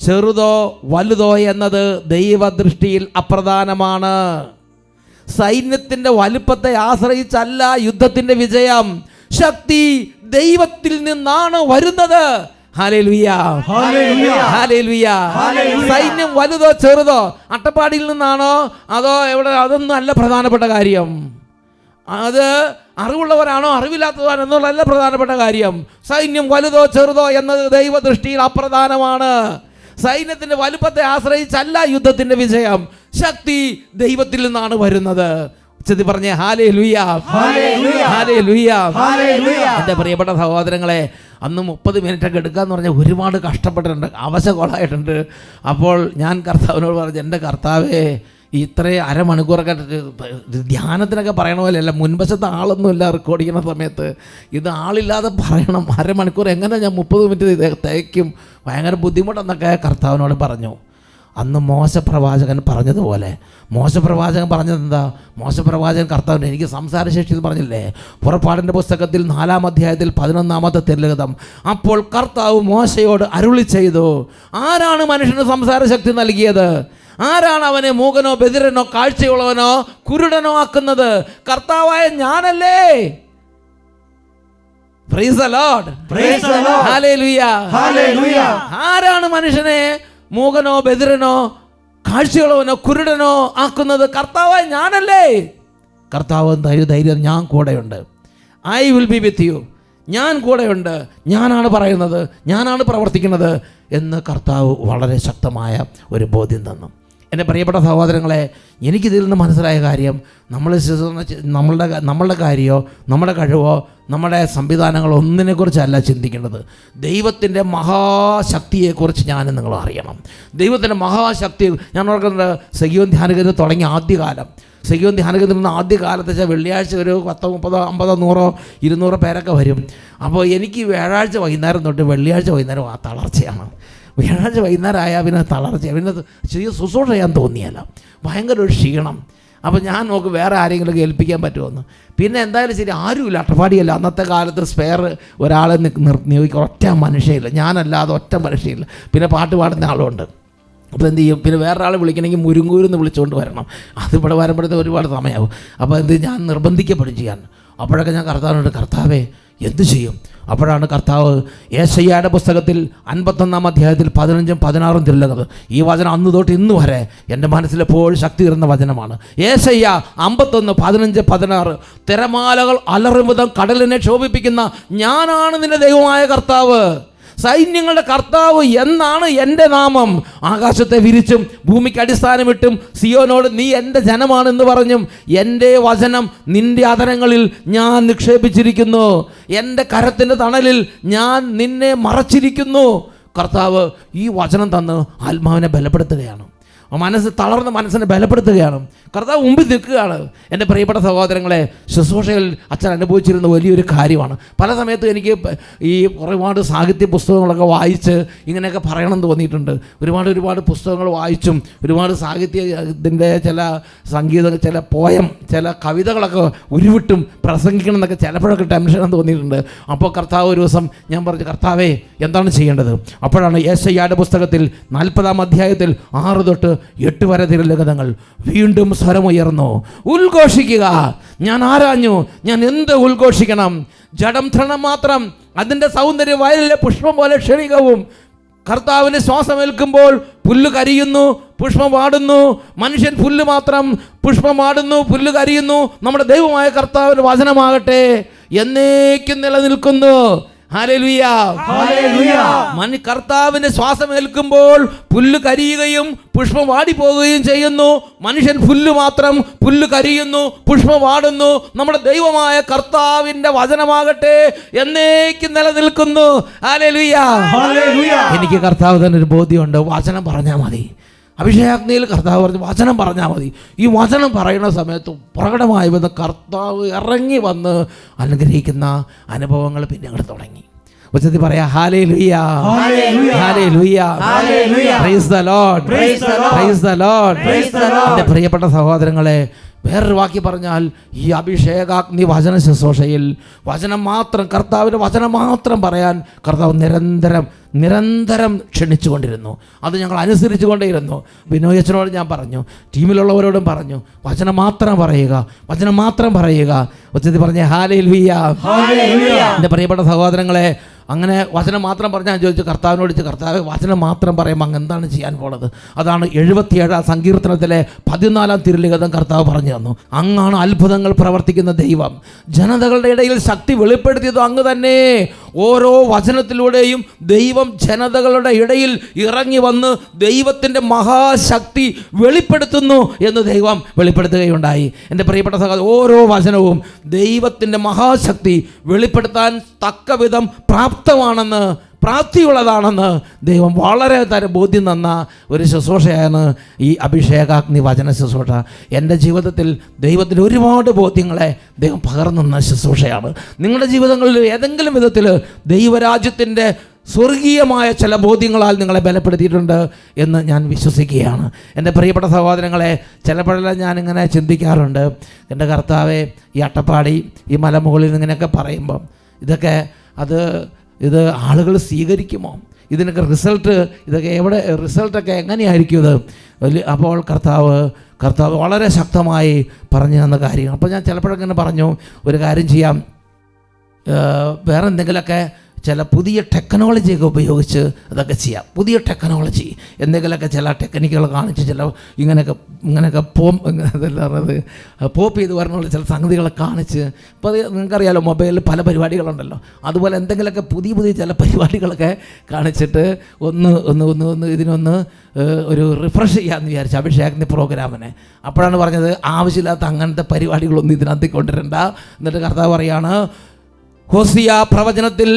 ചെറുതോ വലുതോ എന്നത് ദൈവദൃഷ്ടിയിൽ അപ്രധാനമാണ്. സൈന്യത്തിൻ്റെ വലിപ്പത്തെ ആശ്രയിച്ചല്ല യുദ്ധത്തിൻ്റെ വിജയം, ശക്തി ദൈവത്തിൽ നിന്നാണ് വരുന്നത്. Hallelujah, hallelujah. സൈന്യം വലുതോ ചെറുതോ അട്ടപ്പാടിയിൽ നിന്നാണോ അതോ എവിടെ, അതൊന്നും അല്ല പ്രധാനപ്പെട്ട കാര്യം. അത് അറിവുള്ളവരാണോ അറിവില്ലാത്തവരാണോ എന്നുള്ളതല്ല പ്രധാനപ്പെട്ട കാര്യം. സൈന്യം വലുതോ ചെറുതോ എന്നത് ദൈവദൃഷ്ടിയിൽ അപ്രധാനമാണ്. സൈന്യത്തിൻ്റെ വലുപ്പത്തെ ആശ്രയിച്ചല്ല യുദ്ധത്തിൻ്റെ വിജയം, ശക്തി ദൈവത്തിൽ നിന്നാണ് വരുന്നത്. ഉച്ചത്തിൽ പറഞ്ഞേ ഹല്ലേലൂയ, ഹല്ലേലൂയ. എൻ്റെ പ്രിയപ്പെട്ട സഹോദരങ്ങളെ, അന്ന് 30 മിനിറ്റൊക്കെ എടുക്കാന്ന് പറഞ്ഞാൽ ഒരുപാട് കഷ്ടപ്പെട്ടിട്ടുണ്ട്, അവശകൊളായിട്ടുണ്ട്. അപ്പോൾ ഞാൻ കർത്താവിനോട് പറഞ്ഞു, എൻ്റെ കർത്താവേ, ഇത്രയും അരമണിക്കൂറൊക്കെ ധ്യാനത്തിനൊക്കെ പറയണ പോലെയല്ല, മുൻവശത്ത് ആളൊന്നുമില്ല റെക്കോർഡ് ചെയ്യുന്ന സമയത്ത്, ഇത് ആളില്ലാതെ പറയണം, അരമണിക്കൂർ എങ്ങനെ ഞാൻ 30 മിനിറ്റ് തേക്കും, ഭയങ്കര ബുദ്ധിമുട്ടെന്നൊക്കെ കർത്താവിനോട് പറഞ്ഞു. അന്ന് മോശപ്രവാചകൻ പറഞ്ഞതുപോലെ, മോശപ്രവാചകൻ പറഞ്ഞത് എന്താ? മോശപ്രവാചകൻ കർത്താവിന് എനിക്ക് സംസാരശേഷി എന്ന് പറഞ്ഞില്ലേ? പുറപ്പാടിൻ്റെ പുസ്തകത്തിൽ 4-ാം അധ്യായത്തിൽ 11-ാമത്തെ തിരുലിഖിതം, അപ്പോൾ കർത്താവ് മോശയോട് അരുളി ചെയ്തു, ആരാണ് മനുഷ്യന് സംസാരശക്തി നൽകിയത്? ആരാണ് അവനെ മൂകനോ ബധിരനോ കാഴ്ചയുള്ളവനോ കുരുടനോ ആക്കുന്നത്? കർത്താവായ ഞാനല്ലേ. Praise the Lord, praise the Lord, hallelujah, hallelujah. ആരാണ് മനുഷ്യനെ മൂകനോ ബധിരനോ കാഴ്ചയുള്ളവനോ കുരുടനോ ആക്കുന്നത്? കർത്താവായ ഞാനല്ലേ. കർത്താവ് ധൈര്യം, ഞാൻ കൂടെയുണ്ട്, I will be with you, ഞാൻ കൂടെയുണ്ട്, ഞാനാണ് പറയുന്നത്, ഞാനാണ് പ്രവർത്തിക്കുന്നത് എന്ന് കർത്താവ് വളരെ ശക്തമായ ഒരു ബോധ്യം തന്നു. എൻ്റെ പ്രിയപ്പെട്ട സഹോദരങ്ങളെ, എനിക്കിതിൽ നിന്ന് മനസ്സിലായ കാര്യം, നമ്മളുടെ കാര്യമോ നമ്മുടെ കഴിവോ നമ്മുടെ സംവിധാനങ്ങളോ ഒന്നിനെക്കുറിച്ചല്ല ചിന്തിക്കേണ്ടത്. ദൈവത്തിൻ്റെ മഹാശക്തിയെക്കുറിച്ച് ഞാനും നിങ്ങൾ അറിയണം. ദൈവത്തിൻ്റെ മഹാശക്തി, ഞാൻ ഓർക്കുന്നത് സെഗിയോൻ ധ്യാനകേന്ദ്രം തുടങ്ങിയ ആദ്യകാലം, സെഗിയോൻ ധ്യാനകേന്ദ്രം ആദ്യകാലത്ത് വെച്ചാൽ വെള്ളിയാഴ്ച ഒരു 10, 30, 50, 100, 200 പേരൊക്കെ വരും. അപ്പോൾ എനിക്ക് വ്യാഴാഴ്ച വൈകുന്നേരം തൊട്ട് വെള്ളിയാഴ്ച വൈകുന്നേരം ആ തളർച്ചയാണ്. വ്യാഴാഴ്ച വൈകുന്നേരം ആയാൽ പിന്നെ തളർച്ച, പിന്നെ ചെറിയ ശുശ്രൂഷ ചെയ്യാൻ തോന്നിയല്ല, ഭയങ്കര ഒരു ക്ഷീണം. അപ്പോൾ ഞാൻ നോക്കും വേറെ ആരെങ്കിലും ഏൽപ്പിക്കാൻ പറ്റുമെന്ന്. പിന്നെ എന്തായാലും ശരി, ആരുമില്ല, അട്ടപ്പാടിയല്ല, അന്നത്തെ കാലത്ത് സ്പെയർ ഒരാളെ നിയോഗിക്കാൻ ഒറ്റ മനുഷ്യയില്ല, ഞാനല്ലാതെ ഒറ്റ മനുഷ്യയില്ല. പിന്നെ പാട്ട് പാടുന്ന ആളുണ്ട്. അപ്പോൾ എന്ത് ചെയ്യും? പിന്നെ വേറൊരാളെ വിളിക്കണമെങ്കിൽ മുരുങ്കൂരെന്ന് വിളിച്ചുകൊണ്ട് വരണം. അതിവിടെ വരുമ്പോഴത്തേക്ക് ഒരുപാട് സമയമാവും. അപ്പോൾ എന്ത്, ഞാൻ നിർബന്ധിക്കപ്പെടും ചെയ്യാൻ. അപ്പോഴൊക്കെ ഞാൻ കർത്താവിനോട്, കർത്താവേ എന്ത് ചെയ്യും? അപ്പോഴാണ് കർത്താവ് യേശയ്യായുടെ പുസ്തകത്തിൽ 51-ാം അധ്യായത്തിൽ 15-ഉം 16-ഉം തിരുലിഖിതം, ഈ വചനം അന്ന് തൊട്ട് ഇന്ന് വരെ എൻ്റെ മനസ്സിലെപ്പോഴും ശക്തി വരുന്ന വചനമാണ്. യേശയ്യ 51, 15, 16, തിരമാലകൾ അലറുമുതം കടലിനെ ക്ഷോഭിപ്പിക്കുന്ന ഞാനാണ് നിന്റെ ദൈവമായ കർത്താവ്, സൈന്യങ്ങളുടെ കർത്താവ് എന്നാണ് എൻ്റെ നാമം. ആകാശത്തെ വിരിച്ചും ഭൂമിക്ക് അടിസ്ഥാനമിട്ടും സിയോനോട് നീ എൻ്റെ ജനമാണെന്ന് പറഞ്ഞും എൻ്റെ വചനം നിൻ്റെ അധരങ്ങളിൽ ഞാൻ നിക്ഷേപിച്ചിരിക്കുന്നു, എൻ്റെ കരത്തിൻ്റെ തണലിൽ ഞാൻ നിന്നെ മറച്ചിരിക്കുന്നു. കർത്താവ് ഈ വചനം തന്ന് ആത്മാവിനെ ബലപ്പെടുത്തുകയാണ്, തളർന്ന മനസ്സിനെ ബലപ്പെടുത്തുകയാണ്. കർത്താവ് മുമ്പിൽ നിൽക്കുകയാണ്. എൻ്റെ പ്രിയപ്പെട്ട സഹോദരങ്ങളെ, ശുശ്രൂഷയിൽ അച്ഛൻ അനുഭവിച്ചിരുന്ന വലിയൊരു കാര്യമാണ്. പല സമയത്തും എനിക്ക് ഈ ഒരുപാട് സാഹിത്യ പുസ്തകങ്ങളൊക്കെ വായിച്ച് ഇങ്ങനെയൊക്കെ പറയണമെന്ന് തോന്നിയിട്ടുണ്ട്. ഒരുപാട് പുസ്തകങ്ങൾ വായിച്ചും ഒരുപാട് സാഹിത്യത്തിൻ്റെ ചില സംഗീതം, ചില പോയം, ചില കവിതകളൊക്കെ ഉരുവിട്ടും പ്രസംഗിക്കണം എന്നൊക്കെ ചിലപ്പോഴൊക്കെ ടെൻഷനും തോന്നിയിട്ടുണ്ട്. അപ്പോൾ കർത്താവ് ഒരു ദിവസം ഞാൻ പറഞ്ഞു, കർത്താവേ എന്താണ് ചെയ്യേണ്ടത്? അപ്പോഴാണ് യേശയ്യായുടെ പുസ്തകത്തിൽ 40-ാം അധ്യായത്തിൽ 6 തൊട്ട് 8 വരെ തിരുലിഖിതങ്ങൾ വീണ്ടും സ്വരമുയർന്നു, ഉദ്ഘോഷിക്കുക. ഞാൻ ആരാഞ്ഞു, ഞാൻ എന്ത് ഉദ്ഘോഷിക്കണം? ജഡം തൃണം മാത്രം, അതിൻ്റെ സൗന്ദര്യം വയലിലെ പുഷ്പം പോലെ ക്ഷണികവും. കർത്താവിന് ശ്വാസമേൽക്കുമ്പോൾ പുല്ല് കരിയുന്നു, പുഷ്പം വാടുന്നു. മനുഷ്യൻ പുല്ല് മാത്രം, പുഷ്പം വാടുന്നു, പുല്ല് കരിയുന്നു. നമ്മുടെ ദൈവമായ കർത്താവിൻ്റെ വചനമാകട്ടെ എന്നേക്കും നിലനിൽക്കുന്നു. ഹല്ലേലൂയ. ഹല്ലേലൂയ. കർത്താവിന്റെ ശ്വാസം ഏൽക്കുമ്പോൾ പുല്ല് കരിയുകയും പുഷ്പം വാടിപ്പോവുകയും ചെയ്യുന്നു. മനുഷ്യൻ പുല്ല് മാത്രം, പുല്ല് കരിയുന്നു, പുഷ്പം വാടുന്നു. നമ്മുടെ ദൈവമായ കർത്താവിന്റെ വചനമാകട്ടെ എന്നേക്കും നിലനിൽക്കുന്നു. ഹല്ലേലൂയ. ഹല്ലേലൂയ. എനിക്ക് കർത്താവ് തന്നെ ഒരു ബോധ്യമുണ്ട്, വചനം പറഞ്ഞാൽ മതി. അഭിഷേകാഗ്നിയിൽ കർത്താവ് പറഞ്ഞു വചനം പറഞ്ഞാൽ മതി. ഈ വചനം പറയുന്ന സമയത്ത് പ്രകടമായി വന്ന് കർത്താവ് ഇറങ്ങി വന്ന് അനുഗ്രഹിക്കുന്ന അനുഭവങ്ങൾ പിന്നെ അങ്ങോട്ട് തുടങ്ങി. ഉച്ചത്തിൽ പറയാ hallelujah, hallelujah, praise the Lord, praise the Lord. എൻ്റെ പ്രിയപ്പെട്ട സഹോദരങ്ങളെ, വേറൊരു വാക്കി പറഞ്ഞാൽ ഈ അഭിഷേകാഗ്നി വചന ശുശ്രൂഷയിൽ വചനം മാത്രം, കർത്താവിൻ്റെ വചനം മാത്രം പറയാൻ കർത്താവ് നിരന്തരം ക്ഷണിച്ചുകൊണ്ടിരുന്നു. അത് ഞങ്ങൾ അനുസരിച്ചു കൊണ്ടേയിരുന്നു. ബിനോയച്ചനോട് ഞാൻ പറഞ്ഞു, ടീമിലുള്ളവരോടും പറഞ്ഞു, വചനം മാത്രം പറയുക, വചനം മാത്രം പറയുക. ഉച്ചത്തിൽ പറഞ്ഞ ഹല്ലേലൂയ. എൻ്റെ പ്രിയപ്പെട്ട സഹോദരങ്ങളെ, അങ്ങനെ വചനം മാത്രം പറഞ്ഞാൽ ഞാൻ ചോദിച്ചു കർത്താവിനോട്, കർത്താവ് വചനം മാത്രം പറയുമ്പോൾ അങ്ങ് എന്താണ് ചെയ്യാൻ പോണത്? അതാണ് 77 സങ്കീർത്തനത്തിലെ 14 തിരുലിഖിതം കർത്താവ് പറഞ്ഞു തന്നു. അങ്ങാണ് അത്ഭുതങ്ങൾ പ്രവർത്തിക്കുന്ന ദൈവം. ജനതകളുടെ ഇടയിൽ ശക്തി വെളിപ്പെടുത്തിയത് അങ്ങ് തന്നെ. ഓരോ വചനത്തിലൂടെയും ദൈവം ജനതകളുടെ ഇടയിൽ ഇറങ്ങി വന്ന് ദൈവത്തിൻ്റെ മഹാശക്തി വെളിപ്പെടുത്തുന്നു എന്ന് ദൈവം വെളിപ്പെടുത്തുകയുണ്ടായി. എൻ്റെ പ്രിയപ്പെട്ട സഹോദരൻ, ഓരോ വചനവും ദൈവത്തിൻ്റെ മഹാശക്തി വെളിപ്പെടുത്താൻ തക്കവിധം പ്രാപ്തമാണെന്ന്, പ്രാപ്തിയുള്ളതാണെന്ന് ദൈവം വളരെ ബോധ്യം തന്ന ഒരു ശുശ്രൂഷയാണ് ഈ അഭിഷേകാഗ്നി വചന ശുശ്രൂഷ. എൻ്റെ ജീവിതത്തിൽ ദൈവത്തിൽ ഒരുപാട് ബോധ്യങ്ങളെ ദൈവം പകർന്നുന്ന ശുശ്രൂഷയാണ്. നിങ്ങളുടെ ജീവിതങ്ങളിൽ ഏതെങ്കിലും വിധത്തിൽ ദൈവരാജ്യത്തിൻ്റെ സ്വർഗീയമായ ചില ബോധ്യങ്ങളാൽ നിങ്ങളെ ബലപ്പെടുത്തിയിട്ടുണ്ട് എന്ന് ഞാൻ വിശ്വസിക്കുകയാണ്. എൻ്റെ പ്രിയപ്പെട്ട സഹോദരങ്ങളെ, ചിലപ്പോഴെല്ലാം ഞാനിങ്ങനെ ചിന്തിക്കാറുണ്ട്, എൻ്റെ കർത്താവെ, ഈ അട്ടപ്പാടി, ഈ മലമുകളിൽ ഇങ്ങനെയൊക്കെ പറയുമ്പം ഇത് ആളുകൾ സ്വീകരിക്കുമോ? ഇതിനൊക്കെ റിസൾട്ടൊക്കെ എങ്ങനെയായിരിക്കും ഇത്? അപ്പോൾ കർത്താവ് വളരെ ശക്തമായി പറഞ്ഞു തന്ന കാര്യങ്ങൾ. അപ്പോൾ ഞാൻ ചിലപ്പോഴങ്ങനെ പറഞ്ഞു, ഒരു കാര്യം ചെയ്യാം, വേറെ എന്തെങ്കിലുമൊക്കെ ചില പുതിയ ടെക്നോളജിയൊക്കെ ഉപയോഗിച്ച് അതൊക്കെ ചെയ്യാം. പുതിയ ടെക്നോളജി എന്തെങ്കിലുമൊക്കെ ചില ടെക്നിക്കുകൾ കാണിച്ച് ചില ഇങ്ങനെയൊക്കെ പോപ്പ് ചെയ്ത് വരണുള്ള ചില സംഗതികളെ കാണിച്ച്, ഇപ്പോൾ അത് നിങ്ങൾക്കറിയാലോ, മൊബൈലിൽ പല പരിപാടികളുണ്ടല്ലോ. അതുപോലെ എന്തെങ്കിലുമൊക്കെ പുതിയ ചില പരിപാടികളൊക്കെ കാണിച്ചിട്ട് ഒന്ന് ഇതിനൊന്ന് ഒരു റിഫ്രഷ് ചെയ്യാമെന്ന് വിചാരിച്ചു അഭിഷേകാഗ്നി പ്രോഗ്രാമിനെ. അപ്പോഴാണ് പറഞ്ഞത്, ആവശ്യമില്ലാത്ത അങ്ങനത്തെ പരിപാടികളൊന്നും ഇതിനകത്ത് കൊണ്ടുവരണ്ട. എന്നിട്ട് കർത്താവ് പറയാണ്, ഹോസിയ പ്രവചനത്തിൽ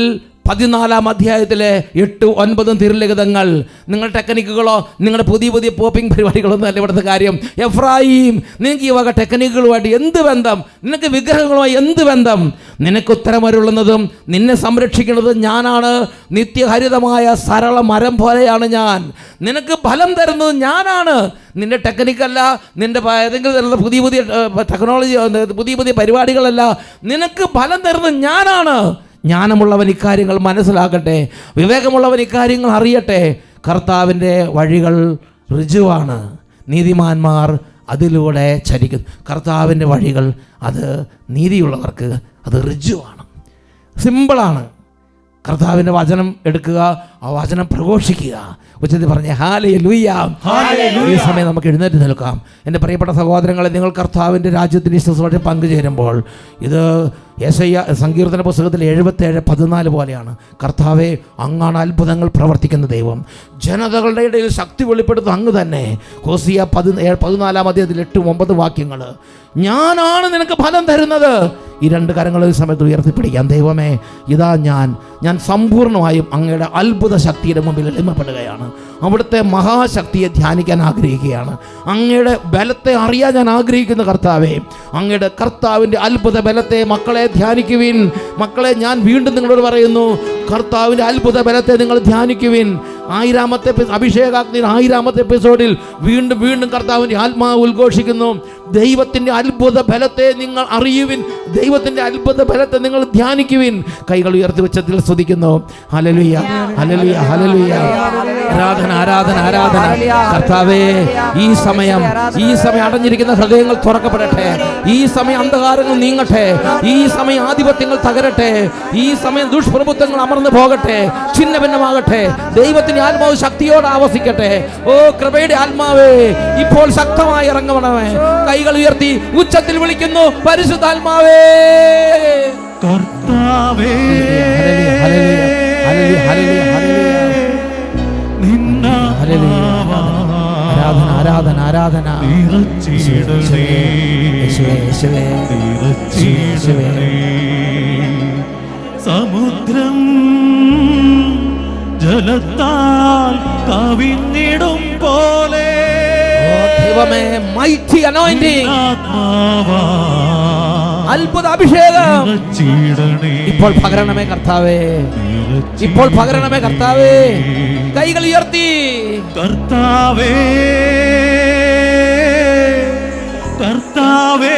14 അധ്യായത്തിലെ 8, 9 തിരുലിഖിതങ്ങൾ, നിങ്ങളുടെ ടെക്നിക്കുകളോ നിങ്ങളുടെ പുതിയ പോപ്പിംഗ് പരിപാടികളൊന്നും അല്ല ഇവിടുത്തെ കാര്യം. എഫ്രായിം, നിനക്ക് ഈ വക ടെക്നിക്കുകളുമായിട്ട് എന്ത് ബന്ധം? നിനക്ക് വിഗ്രഹങ്ങളുമായി എന്ത് ബന്ധം? നിനക്ക് ഉത്തരമരുളുന്നതും നിന്നെ സംരക്ഷിക്കുന്നതും ഞാനാണ്. നിത്യഹരിതമായ സരള മരം പോലെയാണ് ഞാൻ. നിനക്ക് ഫലം തരുന്നത് ഞാനാണ്, നിന്റെ ടെക്നിക്കല്ല, നിന്റെ ഏതെങ്കിലും തരുന്ന പുതിയ ടെക്നോളജി, പുതിയ പരിപാടികളല്ല. നിനക്ക് ഫലം തരുന്നത് ഞാനാണ്. ജ്ഞാനമുള്ളവൻ ഇക്കാര്യങ്ങൾ മനസ്സിലാക്കട്ടെ, വിവേകമുള്ളവൻ ഇക്കാര്യങ്ങൾ അറിയട്ടെ. കർത്താവിൻ്റെ വഴികൾ ഋജുവാണ്, നീതിമാന്മാർ അതിലൂടെ ചരിക്കും. കർത്താവിൻ്റെ വഴികൾ അത് നീതിയുള്ളവർക്ക് അത് ഋജുവാണ്, സിമ്പിളാണ്. കർത്താവിൻ്റെ വചനം എടുക്കുക, ആ വചനം പ്രഘോഷിക്കുക. ഉച്ചത്തിൽ പറഞ്ഞ ഹല്ലേലൂയ. ഈ സമയം നമുക്ക് എഴുന്നേറ്റ് നിൽക്കാം. എൻ്റെ പ്രിയപ്പെട്ട സഹോദരങ്ങളെ, നിങ്ങൾ കർത്താവിൻ്റെ രാജ്യത്തിൻ്റെ ശുശ്രൂഷയിൽ പങ്കുചേരുമ്പോൾ ഇത് യെശയ്യ സങ്കീർത്തന പുസ്തകത്തിൽ 77:14 പോലെയാണ്. കർത്താവെ, അങ്ങാണ് അത്ഭുതങ്ങൾ പ്രവർത്തിക്കുന്ന ദൈവം. ജനതകളുടെ ഇടയിൽ ശക്തി വെളിപ്പെടുത്തുന്ന അങ്ങ് തന്നെ. ഹോസിയ 14 അധ്യായത്തിൽ 8-9 വാക്യങ്ങൾ. ഞാനാണ് നിനക്ക് ഫലം തരുന്നത്. ഈ 2 കരങ്ങൾ ഒരു സമയത്ത് ഉയർത്തിപ്പിടിക്കാം. ദൈവമേ, ഇതാ ഞാൻ സമ്പൂർണ്ണമായും അങ്ങയുടെ അത്ഭുത ശക്തിയുടെ മുമ്പിൽ എളിമപ്പെടുകയാണ്. അവിടുത്തെ മഹാശക്തിയെ ധ്യാനിക്കാൻ ആഗ്രഹിക്കുകയാണ്. അങ്ങയുടെ ബലത്തെ അറിയാൻ ഞാൻ ആഗ്രഹിക്കുന്ന കർത്താവേ, അങ്ങയുടെ കർത്താവിൻ്റെ അത്ഭുത ബലത്തെ മക്കളെ ധ്യാനിക്കുവിൻ. മക്കളെ, ഞാൻ വീണ്ടും നിങ്ങളോട് പറയുന്നു, കർത്താവിൻ്റെ അത്ഭുത ബലത്തെ നിങ്ങൾ ധ്യാനിക്കുവിൻ. 1000-ാമത്തെ അഭിഷേകാഗ്നി 1000-ാമത്തെ എപ്പിസോഡിൽ വീണ്ടും കർത്താവിൻ്റെ ആത്മാവ് ഉദ്ഘോഷിക്കുന്നു. ദൈവത്തിൻ്റെ അത്ഭുത ബലത്തെ നിങ്ങൾ അറിയുവിൻ, ദൈവത്തിൻ്റെ അത്ഭുത ബലത്തെ നിങ്ങൾ ധ്യാനിക്കുവിൻ. കൈകൾ ഉയർത്തി വെച്ചതിൽ സ്തുതിക്കുന്നു. ഹല്ലേലൂയ, ഹല്ലേലൂയ, ഹല്ലേലൂയ. ആരാധന. കർത്താവേ, ഈ സമയം അടഞ്ഞിരിക്കുന്ന ഹൃദയങ്ങൾ തുറക്കപ്പെടട്ടെ. ഈ സമയം അന്ധകാരങ്ങൾ നീങ്ങട്ടെ. ഈ സമയം ആധിപത്യങ്ങൾ തകരട്ടെ. ഈ സമയം ദുഷ്പ്രഭുത്വങ്ങൾ അമർന്നു പോകട്ടെ, ഛിന്ന ഭിന്നമാകട്ടെ. ദൈവത്തിന്റെ ആത്മാവ് ശക്തിയോടെ ആവസിക്കട്ടെ. ഓ കൃപയുടെ ആത്മാവേ, ഇപ്പോൾ ശക്തമായി ഇറങ്ങണമേ. കൈകൾ ഉയർത്തി ഉച്ചത്തിൽ വിളിക്കുന്നു, പരിശുദ്ധാത്മാവേ. കർത്താവേ, ആരാധന ആരാധന. സമുദ്രം ജലത്താൽ കവിഞ്ഞിടും പോലെ ദൈവമേ, mighty anointing, ആത്മാവാ അത്ഭുത അഭിഷേകം ഇപ്പോൾ പകരണമേ കർത്താവേ, ഇപ്പോൾ പകരണമേ കർത്താവേ. കൈകൾ ഉയർത്തി കർത്താവേ, കർത്താവേ,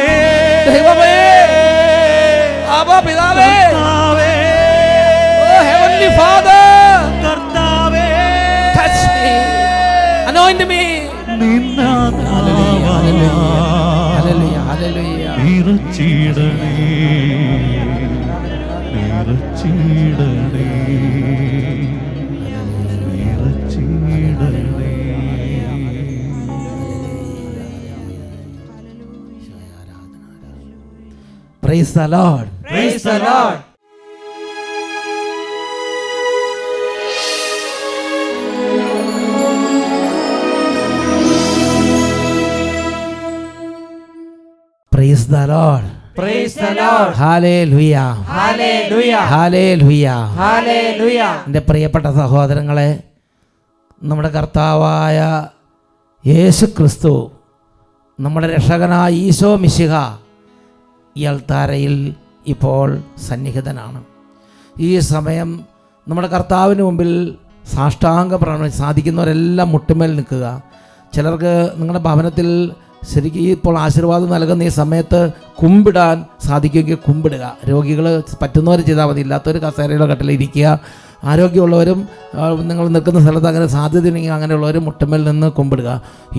ദൈവമേ, ആബാ പിതാവേ, കർത്താവേ, ഓ ഹെവൻലി ഫാദർ, കർത്താവേ, touch me, anoint me. നിന്നാത്മാവാ ഹല്ലേലൂയ, ഹല്ലേലൂയ. നിറച്ചിടണേ, നിറച്ചിടണേ, നിറച്ചിടണേ. Praise the Lord. Praise the Lord. Praise the Lord. Praise the Lord. Hallelujah. Hallelujah. Hallelujah. Hallelujah. എൻ്റെ പ്രിയപ്പെട്ട സഹോദരങ്ങളെ, നമ്മുടെ കർത്താവായ യേശു ക്രിസ്തു, നമ്മുടെ രക്ഷകനായ ഈശോ മിശിഹ ഈ അൾത്താരയിൽ ഇപ്പോൾ സന്നിഹിതനാണ്. ഈ സമയം നമ്മുടെ കർത്താവിന് മുമ്പിൽ സാഷ്ടാംഗ പ്രണാമം സാധിക്കുന്നവരെല്ലാം മുട്ടുമേൽ നിൽക്കുക. ചിലർക്ക് നിങ്ങളുടെ ഭവനത്തിൽ ശരിക്കും ഇപ്പോൾ ആശീർവാദം നൽകുന്ന ഈ സമയത്ത് കുമ്പിടാൻ സാധിക്കുമെങ്കിൽ കുമ്പിടുക. രോഗികൾ പറ്റുന്നവർ ചെയ്താൽ മതി, ഇല്ലാത്തവർ കസേരയിലോ കട്ടിലോ ഇരിക്കുക. ആരോഗ്യമുള്ളവരും നിങ്ങൾ നിൽക്കുന്ന സ്ഥലത്ത് അങ്ങനെ സാധ്യതയുണ്ടെങ്കിൽ അങ്ങനെയുള്ളവർ മുട്ടുമേൽ നിന്ന് കുമ്പിടുക.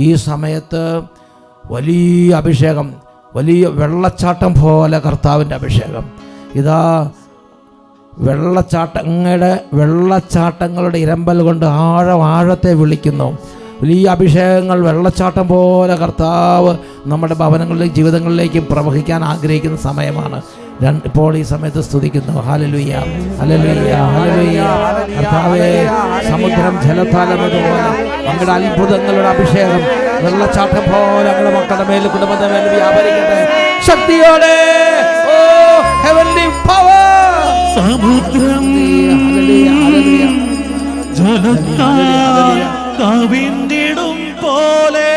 ഈ സമയത്ത് വലിയ അഭിഷേകം, വലിയ വെള്ളച്ചാട്ടം പോലെ കർത്താവിൻ്റെ അഭിഷേകം. ഇതാ വെള്ളച്ചാട്ടങ്ങളുടെ ഇരമ്പൽ കൊണ്ട് ആഴത്തെ വിളിക്കുന്നു. വലിയ അഭിഷേകങ്ങൾ വെള്ളച്ചാട്ടം പോലെ കർത്താവ് നമ്മുടെ ഭവനങ്ങളിലേക്കും ജീവിതങ്ങളിലേക്കും പ്രവഹിക്കാൻ ആഗ്രഹിക്കുന്ന സമയമാണ്. ഇപ്പോൾ ഈ സമയത്ത് സ്തുതിക്കുന്നു. ഹല്ലേലൂയ, ഹല്ലേലൂയ, ഹല്ലേലൂയ. കർത്താവേ, സമുദ്രം ജലത്താലതുപോലെ അങ്ങയുടെ അത്ഭുതങ്ങളുടെ അഭിഷേകം വെള്ളച്ചാട്ടം പോലെ ഞങ്ങളുടെ മക്കളുടെ മേൽ കുടുംബത്തിന്റെ മേൽ വ്യാപരിക്കട്ടെ ശക്തിയോടെ. ഓ ഹെവൻലി പവർ. സമുദ്രം ജലത്താൽ കവിഞ്ഞിടും പോലെ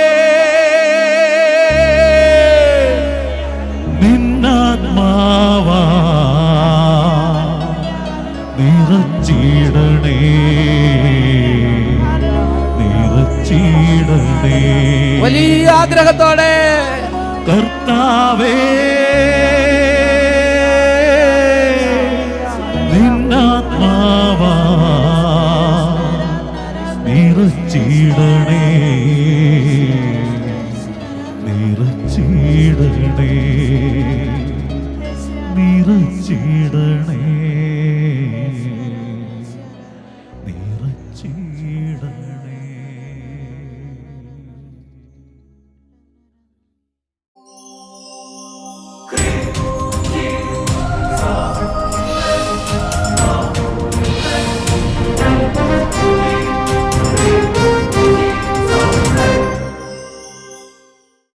നിന്നാത്മാവാ നിറച്ചിടണേ, നിറച്ചിടണേ. വലിയ ആഗ്രഹത്തോടെ കർത്താവേ,